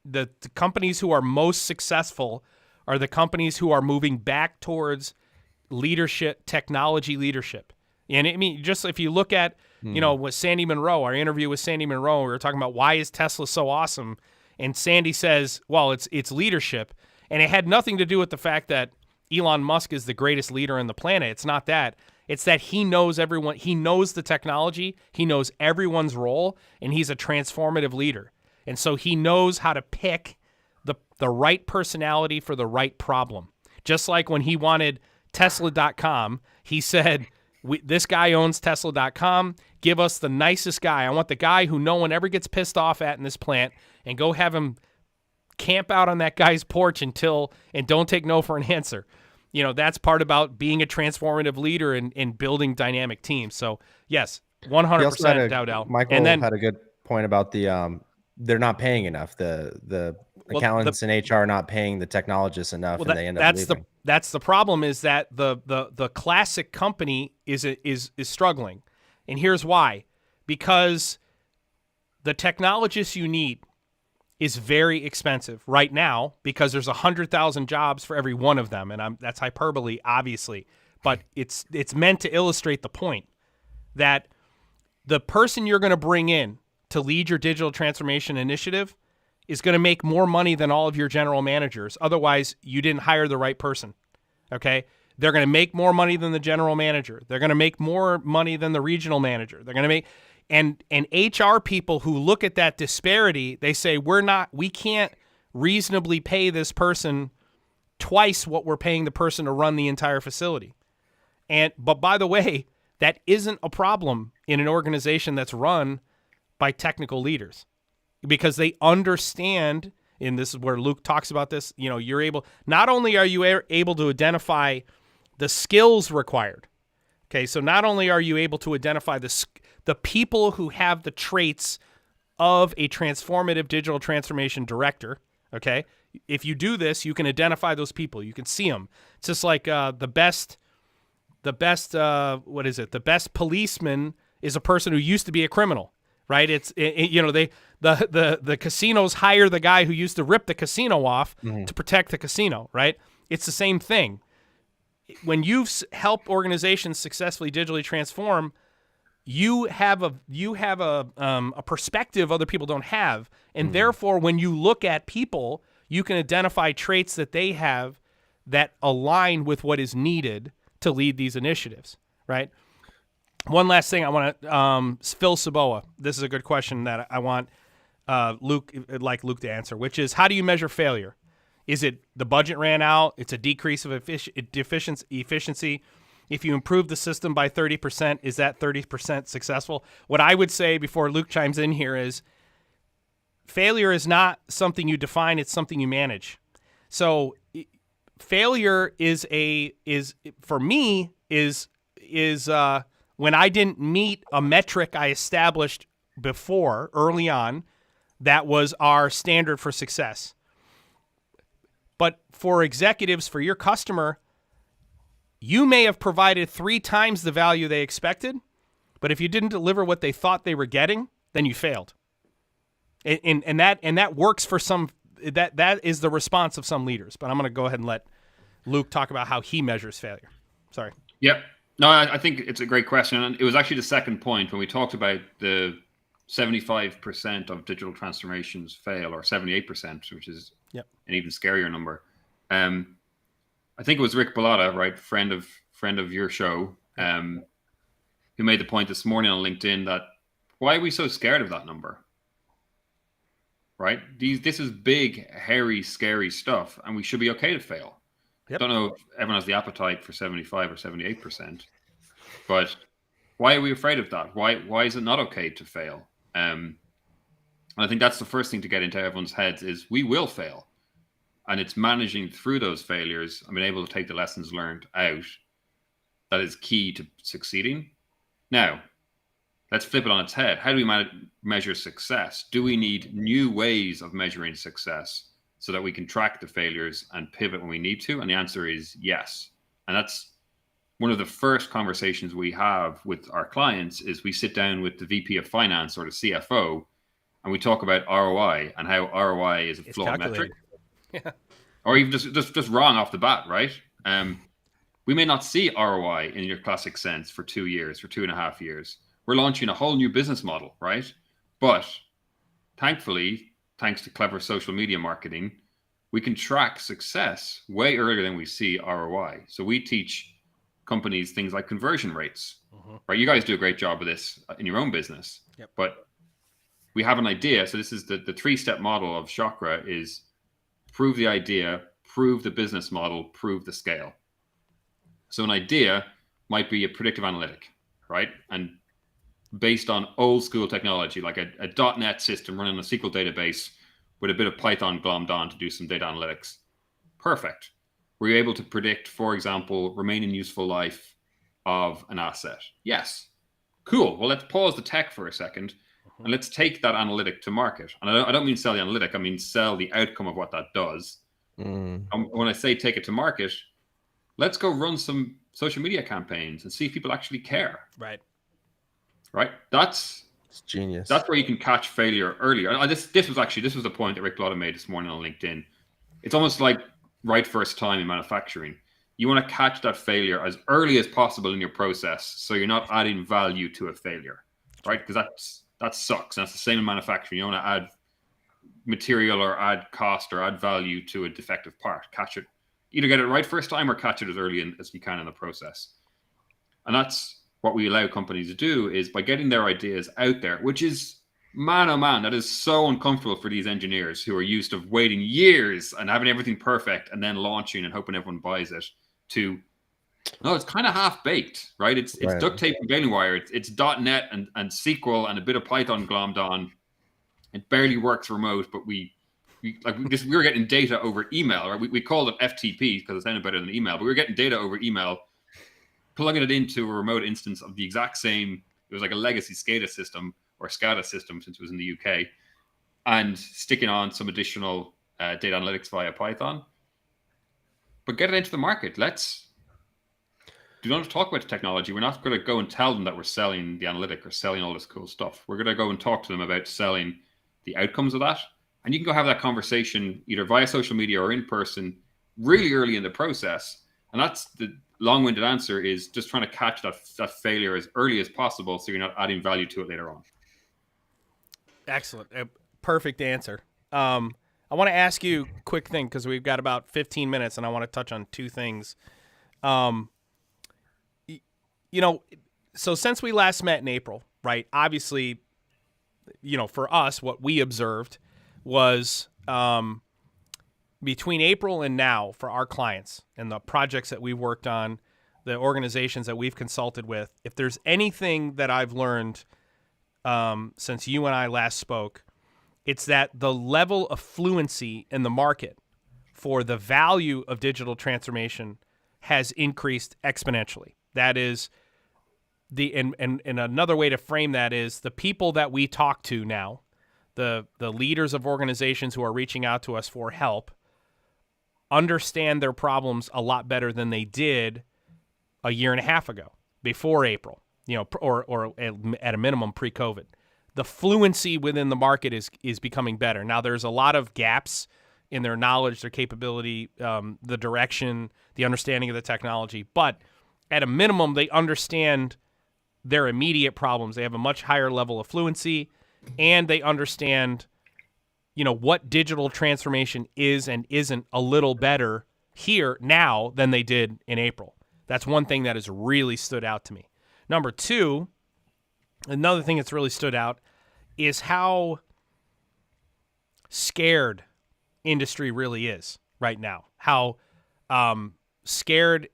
The companies who are most successful are the companies who are moving back towards leadership, technology leadership. And I mean, just if you look at, with Sandy Munro, our interview with Sandy Munro, we were talking about why is Tesla so awesome? And Sandy says, well, it's leadership. And it had nothing to do with the fact that Elon Musk is the greatest leader on the planet. It's not that. It's that he knows everyone. He knows the technology. He knows everyone's role, and he's a transformative leader. And so he knows how to pick the right personality for the right problem. Just like when he wanted Tesla.com, he said, this guy owns Tesla.com. Give us the nicest guy. I want the guy who no one ever gets pissed off at in this plant, and go have him camp out on that guy's porch and don't take no for an answer. You know, that's part about being a transformative leader and building dynamic teams. So yes, 100% Dowdell. Michael And then had a good point about the they're not paying enough. The accountants and HR are not paying the technologists enough, and they end up leaving. That's the problem, is that the classic company is struggling. And here's why. Because the technologists you need is very expensive right now, because there's 100,000 jobs for every one of them. And that's hyperbole, obviously, but it's meant to illustrate the point that the person you're going to bring in to lead your digital transformation initiative is going to make more money than all of your general managers. Otherwise, you didn't hire the right person. Okay? They're going to make more money than the general manager. They're going to make more money than the regional manager. They're going to make and HR people who look at that disparity, they say we can't reasonably pay this person twice what we're paying the person to run the entire facility. But by the way, that isn't a problem in an organization that's run by technical leaders, because they understand, and this is where Luke talks about this, you know, not only are you able to identify the skills required, okay, so not only are you able to identify the people who have the traits of a transformative digital transformation director, okay, if you do this, you can identify those people, you can see them. It's just like the best policeman is a person who used to be a criminal. Right? The casinos hire the guy who used to rip the casino off to protect the casino, right? It's the same thing. When you help organizations successfully digitally transform, you have a perspective other people don't have, and therefore, when you look at people, you can identify traits that they have that align with what is needed to lead these initiatives, right? One last thing I want to, Phil Saboa, this is a good question that I want Luke to answer, which is, how do you measure failure? Is it the budget ran out? It's a decrease of efficiency. If you improve the system by 30%, is that 30% successful? What I would say before Luke chimes in here is, failure is not something you define, it's something you manage. So failure is for me when I didn't meet a metric I established before, early on, that was our standard for success. But for executives, for your customer, you may have provided 3 times the value they expected, but if you didn't deliver what they thought they were getting, then you failed. And that works for some. That is the response of some leaders. But I'm going to go ahead and let Luke talk about how he measures failure. Sorry. Yep. No, I think it's a great question. And it was actually the second point when we talked about the 75% of digital transformations fail, or 78%, which is an even scarier number. I think it was Rick Bellotta, right, friend of your show, who made the point this morning on LinkedIn that, why are we so scared of that number? Right? This is big, hairy, scary stuff, and we should be okay to fail. I don't know if everyone has the appetite for 75 or 78%, but why are we afraid of that? Why is it not okay to fail? And I think that's the first thing to get into everyone's heads is, we will fail. And it's managing through those failures and being able to take the lessons learned out that is key to succeeding. Now, let's flip it on its head. How do we measure success? Do we need new ways of measuring success so that we can track the failures and pivot when we need to? And the answer is yes. And that's one of the first conversations we have with our clients, is we sit down with the VP of finance or the CFO, and we talk about ROI and how ROI is a flawed metric. Yeah. Or even just wrong off the bat, right? We may not see ROI in your classic sense for 2 years, for 2.5 years. We're launching a whole new business model, right? But thankfully, thanks to clever social media marketing, we can track success way earlier than we see ROI. So we teach companies things like conversion rates, right? You guys do a great job of this in your own business, but we have an idea. So this is the 3-step model of Chakra: is prove the idea, prove the business model, prove the scale. So an idea might be a predictive analytic, right? And based on old school technology, like a .NET system running a SQL database with a bit of Python glommed on to do some data analytics. Perfect. Were you able to predict, for example, remaining useful life of an asset? Yes. Cool. Well, let's pause the tech for a second and let's take that analytic to market. And I don't mean sell the analytic, I mean sell the outcome of what that does. And when I say take it to market, let's go run some social media campaigns and see if people actually care. Right. It's genius. That's where you can catch failure earlier. This was the point that Rick Lotta made this morning on LinkedIn. It's almost like right first time in manufacturing. You want to catch that failure as early as possible in your process, so you're not adding value to a failure, right? Because that sucks. And that's the same in manufacturing. You don't want to add material or add cost or add value to a defective part. Catch it, either get it right first time or catch it as early as you can in the process. And that's what we allow companies to do, is by getting their ideas out there, which is, man, oh man, that is so uncomfortable for these engineers who are used to waiting years and having everything perfect and then launching and hoping everyone buys it, to, no, it's kind of half-baked, right? It's duct tape and baling wire. It's .NET and SQL and a bit of Python glommed on. It barely works remote, but we were getting data over email, right? We called it FTP because it sounded better than email, but we were getting data over email, plugging it into a remote instance of the exact same, it was like a legacy SCADA system, or SCADA system since it was in the UK, and sticking on some additional data analytics via Python. But get it into the market. Do not talk about the technology. We're not going to go and tell them that we're selling the analytic or selling all this cool stuff. We're going to go and talk to them about selling the outcomes of that. And you can go have that conversation either via social media or in person really early in the process. And that's the long-winded answer, is just trying to catch that failure as early as possible, so you're not adding value to it later on. Excellent. Perfect answer. I want to ask you a quick thing, because we've got about 15 minutes and I want to touch on two things. So since we last met in April, right, obviously, for us, what we observed was between April and now, for our clients and the projects that we've worked on, the organizations that we've consulted with, if there's anything that I've learned since you and I last spoke, it's that the level of fluency in the market for the value of digital transformation has increased exponentially. That is and another way to frame that is the people that we talk to now, the leaders of organizations who are reaching out to us for help, understand their problems a lot better than they did a year and a half ago, before April, or at a minimum pre-COVID. The fluency within the market is becoming better. Now, there's a lot of gaps in their knowledge, their capability, the direction, the understanding of the technology. But at a minimum, they understand their immediate problems. They have a much higher level of fluency, and they understand, what digital transformation is and isn't a little better here now than they did in April. That's one thing that has really stood out to me. Number two, another thing that's really stood out is how scared industry really is right now. How scared,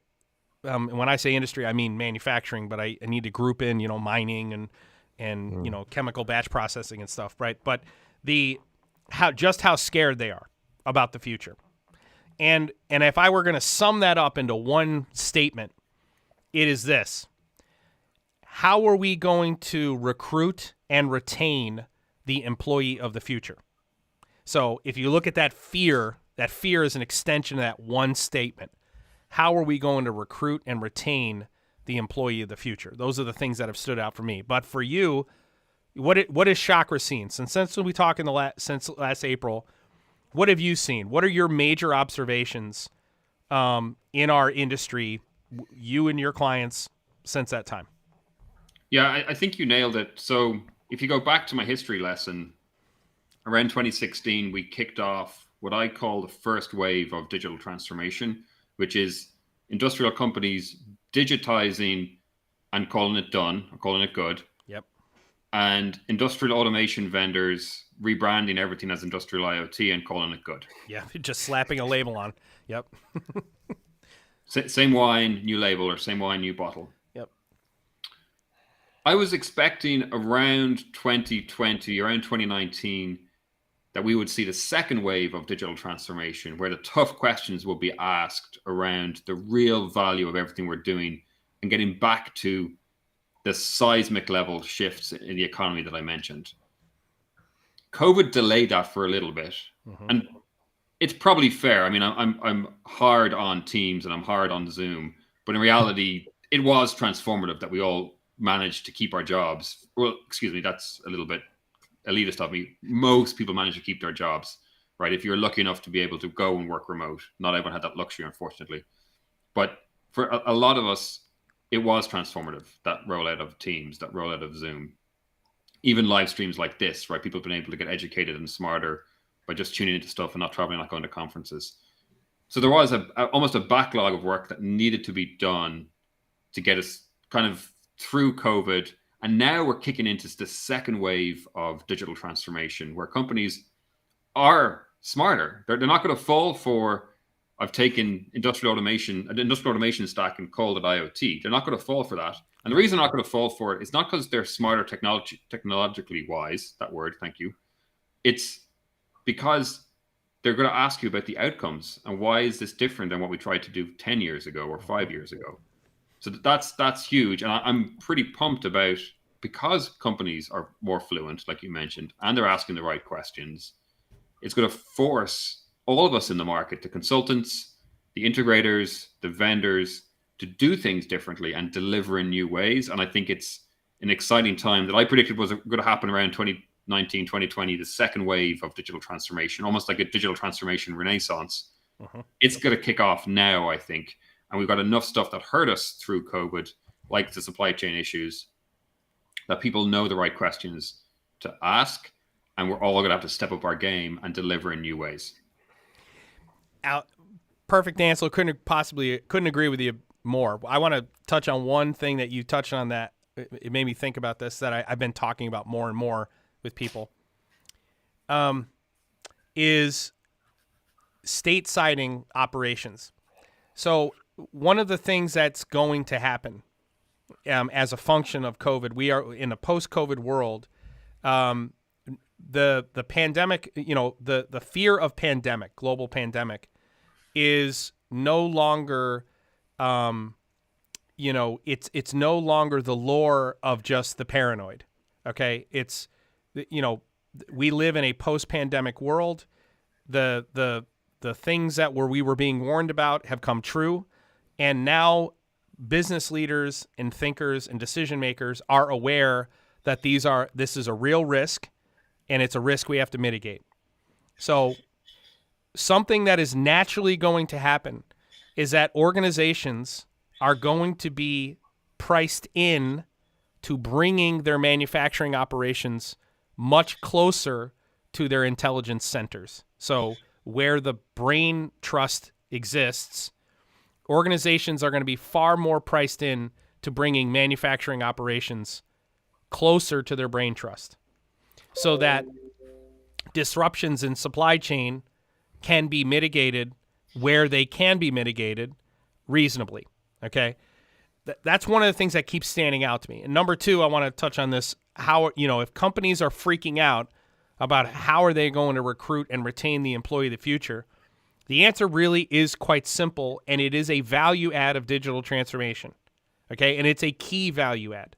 when I say industry, I mean manufacturing, but I need to group in, mining and chemical batch processing and stuff, right? But how scared they are about the future. And if I were going to sum that up into one statement, it is this: how are we going to recruit and retain the employee of the future? So if you look at that fear is an extension of that one statement. How are we going to recruit and retain the employee of the future? Those are the things that have stood out for me. But for you, what has Chakra seen? Since we talked since last April, what have you seen? What are your major observations in our industry, you and your clients, since that time? Yeah, I think you nailed it. So if you go back to my history lesson, around 2016, we kicked off what I call the first wave of digital transformation, which is industrial companies digitizing and calling it done, or calling it good. Yep. And industrial automation vendors rebranding everything as industrial IoT and calling it good. Yeah, just slapping a label on. Yep. Same wine, new label, or same wine, new bottle. Yep. I was expecting around 2020, around 2019, that we would see the second wave of digital transformation, where the tough questions will be asked around the real value of everything we're doing and getting back to the seismic level shifts in the economy that I mentioned. COVID delayed that for a little bit, and it's probably fair. I mean, I'm hard on Teams and I'm hard on Zoom, but in reality, it was transformative that we all managed to keep our jobs. Well, excuse me, that's a little bit elitist of me. Most people manage to keep their jobs, right? If you're lucky enough to be able to go and work remote. Not everyone had that luxury, unfortunately. But for a lot of us, it was transformative, that rollout of Teams, that rollout of Zoom. Even live streams like this, right? People have been able to get educated and smarter by just tuning into stuff and not traveling, not going to conferences. So there was almost a backlog of work that needed to be done to get us kind of through COVID. And now we're kicking into the second wave of digital transformation, where companies are smarter. They're not going to fall for, I've taken an industrial automation stack and called it IoT. They're not going to fall for that. And the reason they're not going to fall for it is not because they're smarter technologically wise, that word, thank you. It's because they're going to ask you about the outcomes and why is this different than what we tried to do 10 years ago or 5 years ago. So that's huge. And I'm pretty pumped about, because companies are more fluent, like you mentioned, and they're asking the right questions, it's going to force all of us in the market, the consultants, the integrators, the vendors, to do things differently and deliver in new ways. And I think it's an exciting time that I predicted was going to happen around 2019, 2020, the second wave of digital transformation, almost like a digital transformation renaissance. It's going to kick off now, I think. And we've got enough stuff that hurt us through COVID, like the supply chain issues, that people know the right questions to ask. And we're all going to have to step up our game and deliver in new ways. Perfect answer. Couldn't agree with you more. I want to touch on one thing that you touched on that it made me think about this, that I've been talking about more and more with people, is state-siding operations. So one of the things that's going to happen as a function of COVID, we are in a post-COVID world. The pandemic, the fear of global pandemic, is no longer, it's no longer the lore of just the paranoid. Okay, it's, we live in a post-pandemic world. The things that we were being warned about have come true. And now business leaders and thinkers and decision makers are aware that this is a real risk, and it's a risk we have to mitigate. So something that is naturally going to happen is that organizations are going to be priced in to bringing their manufacturing operations much closer to their intelligence centers. So where the brain trust exists, organizations are going to be far more priced in to bringing manufacturing operations closer to their brain trust, so that disruptions in supply chain can be mitigated where they can be mitigated reasonably. Okay, that's one of the things that keeps standing out to me. And number two, I want to touch on this: how, if companies are freaking out about how are they going to recruit and retain the employee of the future, the answer really is quite simple, and it is a value add of digital transformation. Okay, and it's a key value add,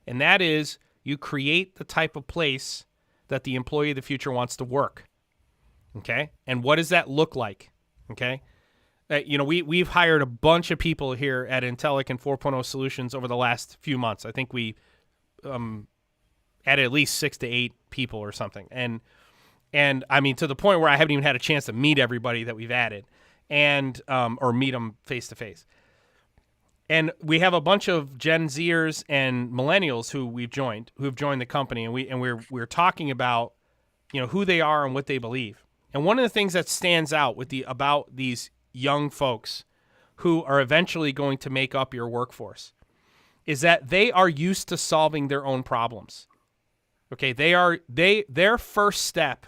and that is you create the type of place that the employee of the future wants to work. Okay, and what does that look like? Okay, we've hired a bunch of people here at Intellic and 4.0 Solutions over the last few months. I think we added at least 6 to 8 people or something, and I mean, to the point where I haven't even had a chance to meet everybody that we've added, and or meet them face to face. And we have a bunch of Gen Zers and millennials who've joined the company, and we're talking about who they are and what they believe. And one of the things that stands out about these young folks who are eventually going to make up your workforce is that they are used to solving their own problems. Okay, their first step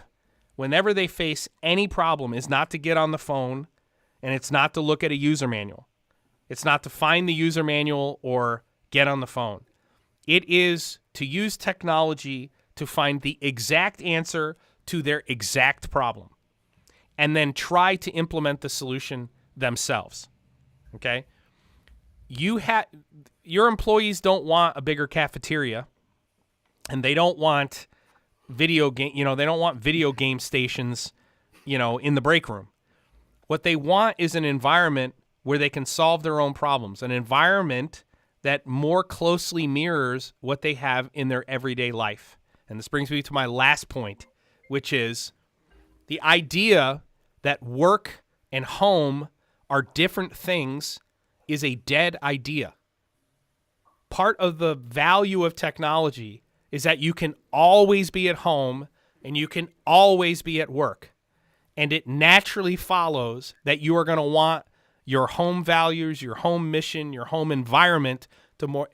whenever they face any problem is not to get on the phone, and it's not to look at a user manual. It's not to find the user manual or get on the phone. It is to use technology to find the exact answer to their exact problem and then try to implement the solution themselves. Okay? Your employees don't want a bigger cafeteria, and they don't want they don't want video game stations, in the break room. What they want is an environment where they can solve their own problems, an environment that more closely mirrors what they have in their everyday life. And this brings me to my last point, which is the idea that work and home are different things is a dead idea. Part of the value of technology is that you can always be at home and you can always be at work. And it naturally follows that you are going to want your home values, your home mission, your home environment to more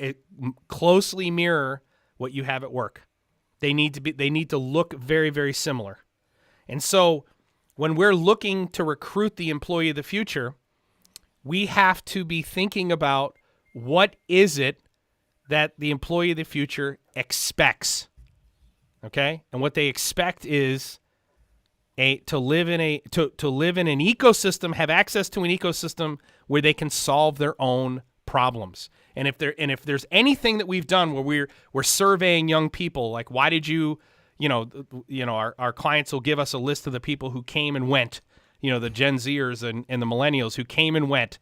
closely mirror what you have at work. They need to look very, very similar. And so when we're looking to recruit the employee of the future, we have to be thinking about what is it that the employee of the future expects. Okay? And what they expect is to live in an ecosystem, have access to an ecosystem where they can solve their own problems. And if there's anything that we've done where we're surveying young people, like why did our clients will give us a list of the people who came and went, the Gen Zers and the millennials who came and went,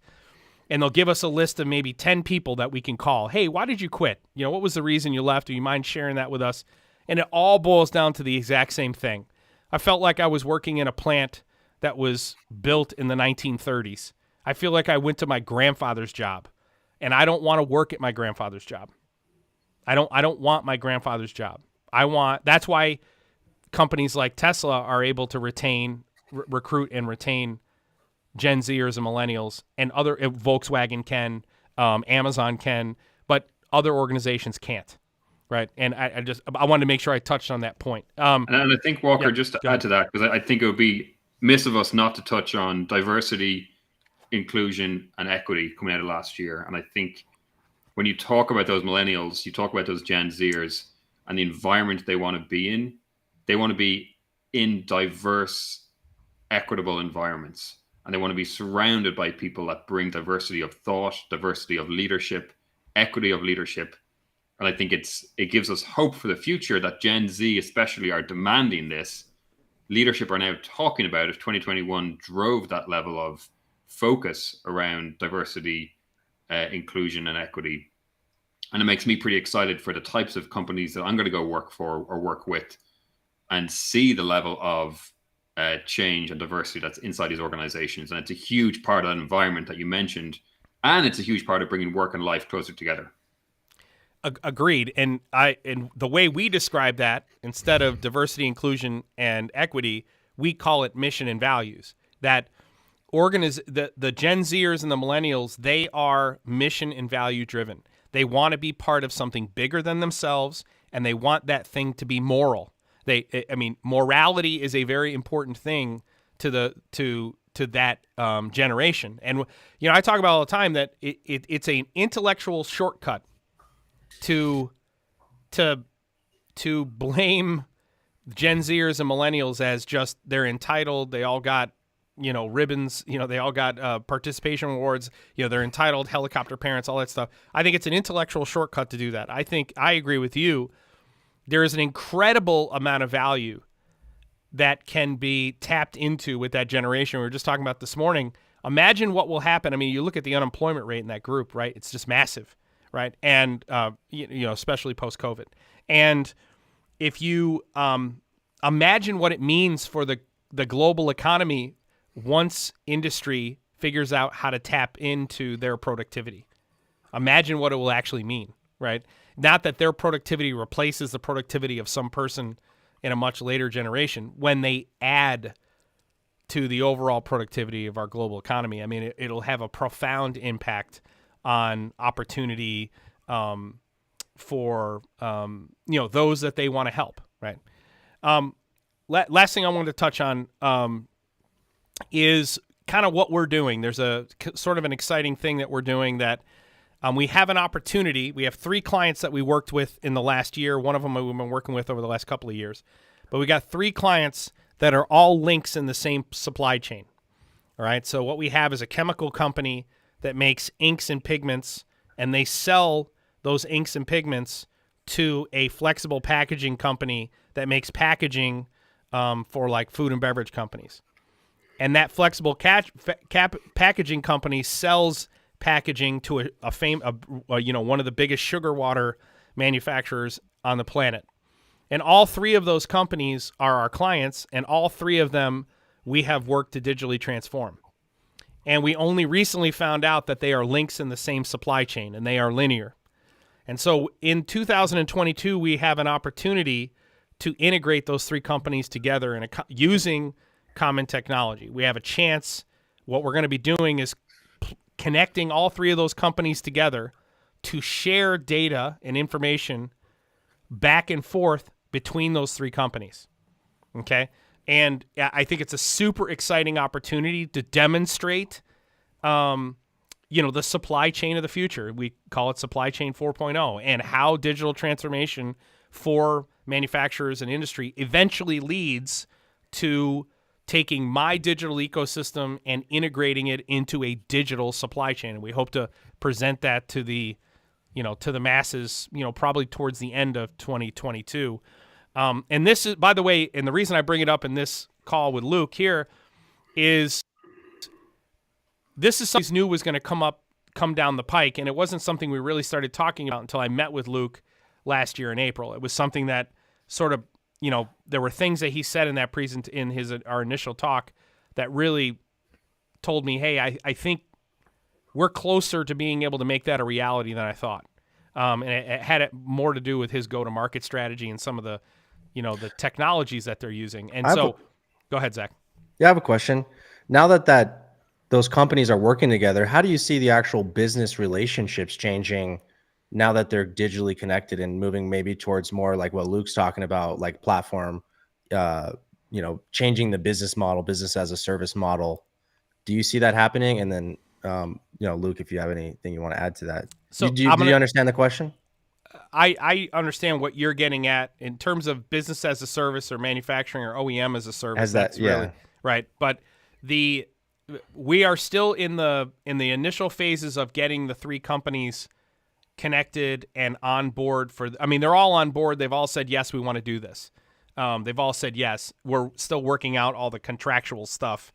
and they'll give us a list of maybe 10 people that we can call. Hey, why did you quit? What was the reason you left? Do you mind sharing that with us? And it all boils down to the exact same thing. I felt like I was working in a plant that was built in the 1930s. I feel like I went to my grandfather's job, and I don't want to work at my grandfather's job. I don't want my grandfather's job. That's why companies like Tesla are able to recruit and retain Gen Zers and millennials, and other Volkswagen can, Amazon can, but other organizations can't. Right. And I wanted to make sure I touched on that point. And I think, Walker, just to go ahead. add to that, because I think it would be miss of us not to touch on diversity, inclusion, and equity coming out of last year. And I think when you talk about those millennials, you talk about those Gen Zers and the environment they want to be in, they want to be in diverse, equitable environments. And they want to be surrounded by people that bring diversity of thought, diversity of leadership, equity of leadership. And I think it gives us hope for the future that Gen Z especially are demanding this. Leadership are now talking about if 2021 drove that level of focus around diversity, inclusion, and equity. And it makes me pretty excited for the types of companies that I'm going to go work for or work with and see the level of change and diversity that's inside these organizations. And it's a huge part of that environment that you mentioned. And it's a huge part of bringing work and life closer together. Agreed. And the way we describe that, instead of diversity, inclusion, and equity, we call it mission and values. That the Gen Zers and the millennials, they are mission and value driven. They want to be part of something bigger than themselves, and they want that thing to be moral. Morality is a very important thing to that generation. And I talk about all the time that it's an intellectual shortcut to blame Gen Zers and millennials as just they're entitled, they all got ribbons, they all got participation awards, they're entitled, helicopter parents, all that stuff. I think it's an intellectual shortcut to do that. I agree with you. There is an incredible amount of value that can be tapped into with that generation we were just talking about this morning. Imagine what will happen. You look at the unemployment rate in that group, right? It's just massive. Right. And, especially post-COVID. And if you imagine what it means for the global economy once industry figures out how to tap into their productivity, imagine what it will actually mean. Right. Not that their productivity replaces the productivity of some person in a much later generation when they add to the overall productivity of our global economy. It'll have a profound impact on opportunity for those that they want to help, right? Last thing I wanted to touch on is kind of what we're doing. There's a sort of an exciting thing that we're doing that we have an opportunity. We have 3 clients that we worked with in the last year. One of them we've been working with over the last couple of years. but we got 3 clients that are all links in the same supply chain. All right. So what we have is a chemical company that makes inks and pigments, and they sell those inks and pigments to a flexible packaging company that makes packaging for like food and beverage companies. And that flexible packaging company sells packaging to one of the biggest sugar water manufacturers on the planet. And all 3 of those companies are our clients, and all 3 of them we have worked to digitally transform. And we only recently found out that they are links in the same supply chain, and they are linear. And so in 2022, we have an opportunity to integrate those 3 companies together using common technology. We have a chance. What we're going to be doing is connecting all 3 of those companies together to share data and information back and forth between those 3 companies. Okay? And I think it's a super exciting opportunity to demonstrate the supply chain of the future. We call it supply chain 4.0, and how digital transformation for manufacturers and industry eventually leads to taking my digital ecosystem and integrating it into a digital supply chain. And we hope to present that to the masses, probably towards the end of 2022. And this is, by the way, and the reason I bring it up in this call with Luke here is this is something I knew was going to come down the pike, and it wasn't something we really started talking about until I met with Luke last year in April. It was something that sort of, there were things that he said in that our initial talk that really told me, hey, I think we're closer to being able to make that a reality than I thought. And it had more to do with his go-to-market strategy and some of the, the technologies that they're using. And so, go ahead, Zach. Yeah, I have a question. Now that those companies are working together, how do you see the actual business relationships changing now that they're digitally connected and moving maybe towards more like what Luke's talking about, like platform, changing the business model, business as a service model? Do you see that happening? And then, Luke, if you have anything you want to add to that. So do you understand the question? I understand what you're getting at in terms of business as a service or manufacturing or OEM as a service. Really, right. But we are still in the initial phases of getting the 3 companies connected and on board they're all on board. They've all said, yes, we want to do this. They've all said, yes. We're still working out all the contractual stuff,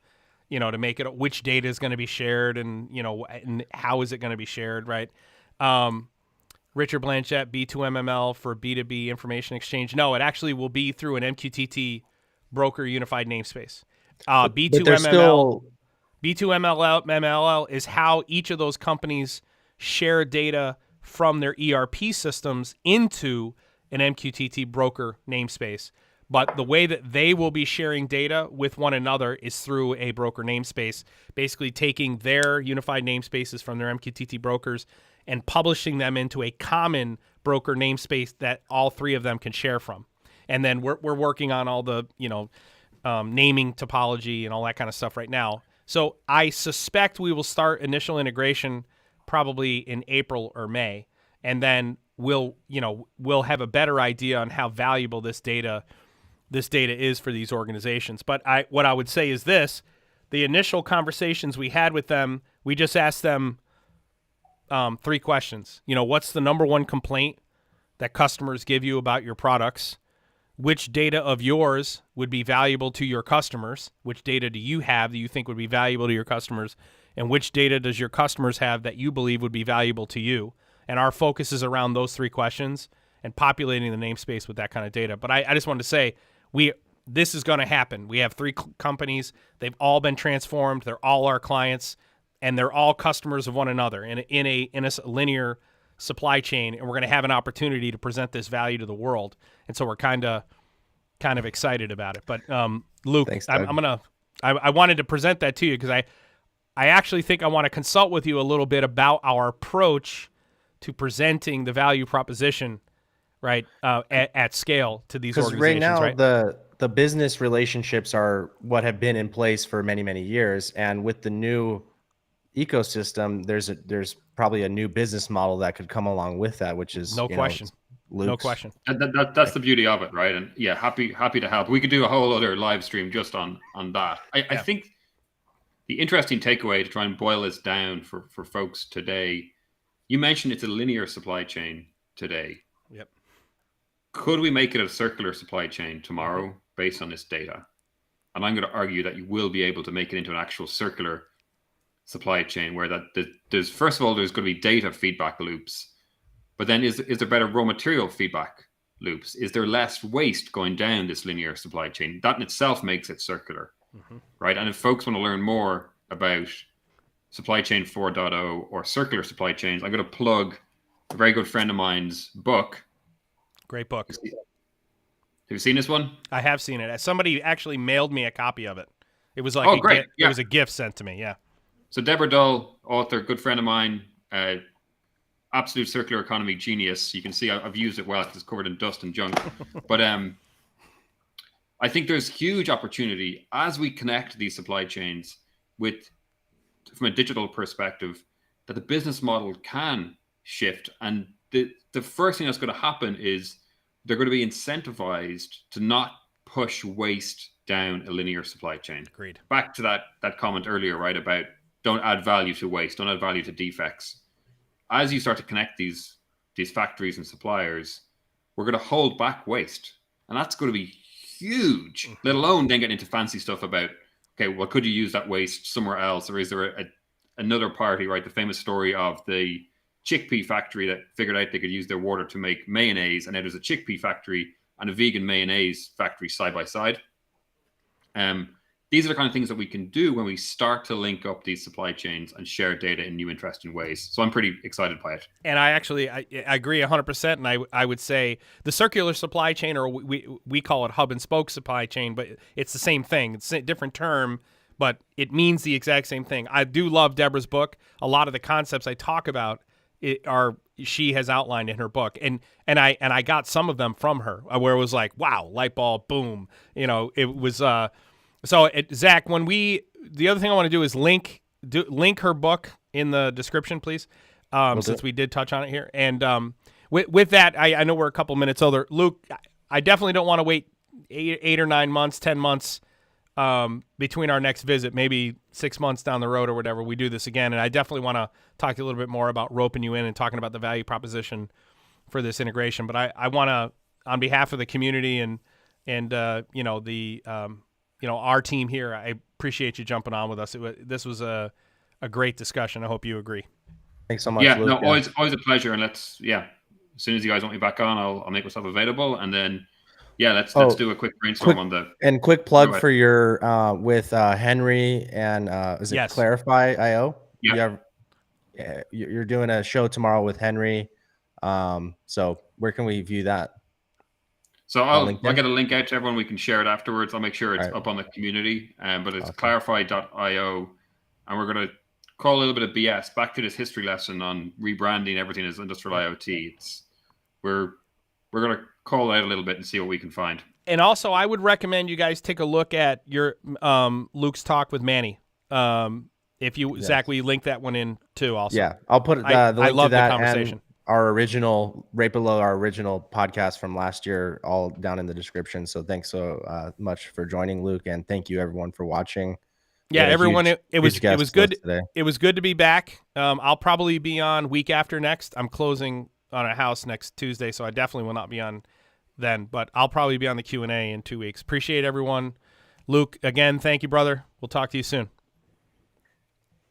to make it which data is going to be shared and, and how is it going to be shared. Right. Richard Blanchett, B2MML for B2B information exchange. No, it actually will be through an MQTT broker unified namespace. B2MLL is how each of those companies share data from their ERP systems into an MQTT broker namespace. But the way that they will be sharing data with one another is through a broker namespace, basically taking their unified namespaces from their MQTT brokers and publishing them into a common broker namespace that all 3 of them can share from. And then we're working on all the, naming topology and all that kind of stuff right now. So I suspect we will start initial integration probably in April or May, and then we'll have a better idea on how valuable this data is for these organizations. But what I would say is this: the initial conversations we had with them, we just asked them 3 questions. What's the number 1 complaint that customers give you about your products? Which data of yours would be valuable to your customers? Which data do you have that you think would be valuable to your customers? And which data does your customers have that you believe would be valuable to you? And our focus is around those 3 questions and populating the namespace with that kind of data. But I just wanted to say, this is going to happen. We have 3 companies. They've all been transformed. They're all our clients, and they're all customers of one another in a linear supply chain. And we're going to have an opportunity to present this value to the world. And so we're kind of excited about it. But Luke, thanks, I wanted to present that to you because I actually think I want to consult with you a little bit about our approach to presenting the value proposition, right, at scale to these organizations. Because right now, right? the business relationships are what have been in place for many, many years. And with the new ecosystem, there's probably a new business model that could come along with that, which is no question. No question. That's the beauty of it, right? And yeah, happy to help. We could do a whole other live stream just on that. I think the interesting takeaway to try and boil this down for folks today, you mentioned it's a linear supply chain today. Yep. Could we make it a circular supply chain tomorrow based on this data? And I'm going to argue that you will be able to make it into an actual circular supply chain where there's first of all, there's going to be data feedback loops, but then is there better raw material feedback loops? Is there less waste going down this linear supply chain? That in itself makes it circular, right? And if folks want to learn more about supply chain 4.0 or circular supply chains, I'm going to plug a very good friend of mine's book. Great book. Have you seen this one? I have seen it. Somebody actually mailed me a copy of it. It was like great. It was a gift sent to me. Yeah. So Deborah Dull, author, good friend of mine, absolute circular economy genius. You can see I've used it well because it's covered in dust and junk. But I think there's huge opportunity as we connect these supply chains from a digital perspective, that the business model can shift. And the first thing that's going to happen is they're going to be incentivized to not push waste down a linear supply chain. Agreed. Back to that comment earlier, right, about don't add value to waste, don't add value to defects. As you start to connect these factories and suppliers, we're going to hold back waste. And that's going to be huge, let alone then get into fancy stuff about, okay, well, could you use that waste somewhere else? Or is there another party, right? The famous story of the chickpea factory that figured out they could use their water to make mayonnaise, and now there's a chickpea factory and a vegan mayonnaise factory side by side. These are the kind of things that we can do when we start to link up these supply chains and share data in new, interesting ways. So I'm pretty excited by it. And I agree 100%. And I would say the circular supply chain, or we call it hub and spoke supply chain, but it's the same thing. It's a different term, but it means the exact same thing. I do love Deborah's book. A lot of the concepts I talk about she has outlined in her book, and I got some of them from her where it was like, wow, light bulb, boom. It was Zach, the other thing I want to do is link her book in the description, please, since we did touch on it here. And with that, I know we're a couple minutes over. Luke, I definitely don't want to wait 8 or 9 months, 10 months between our next visit, maybe 6 months down the road or whatever, we do this again. And I definitely want to talk to you a little bit more about roping you in and talking about the value proposition for this integration. But I want to, on behalf of the community and our team here, I appreciate you jumping on with us. This was a great discussion. I hope you agree. Thanks so much. Yeah, Luke. Always a pleasure. And as soon as you guys want me back on, I'll make myself available. And then, let's do a quick brainstorm on the. And quick plug for your with Henry and is it Clarify IO? Yeah. You're doing a show tomorrow with Henry. So where can we view that? So I'll get a link out to everyone. We can share it afterwards. I'll make sure it's up on the community. But it's clarify.io. And we're going to call a little bit of BS back to this history lesson on rebranding everything as industrial IoT. We're going to call it out a little bit and see what we can find. And also, I would recommend you guys take a look at your Luke's talk with Manny. Zach, will you link that one in too? Also, yeah, I'll put the link I love to that the conversation. And our original, right below our original podcast from last year, all down in the description. So thanks so much for joining, Luke, and thank you everyone for watching. Yeah, everyone, it was good. Today. It was good to be back. I'll probably be on week after next. I'm closing on a house next Tuesday, so I definitely will not be on then. But I'll probably be on the Q&A in 2 weeks. Appreciate everyone. Luke, again, thank you, brother. We'll talk to you soon.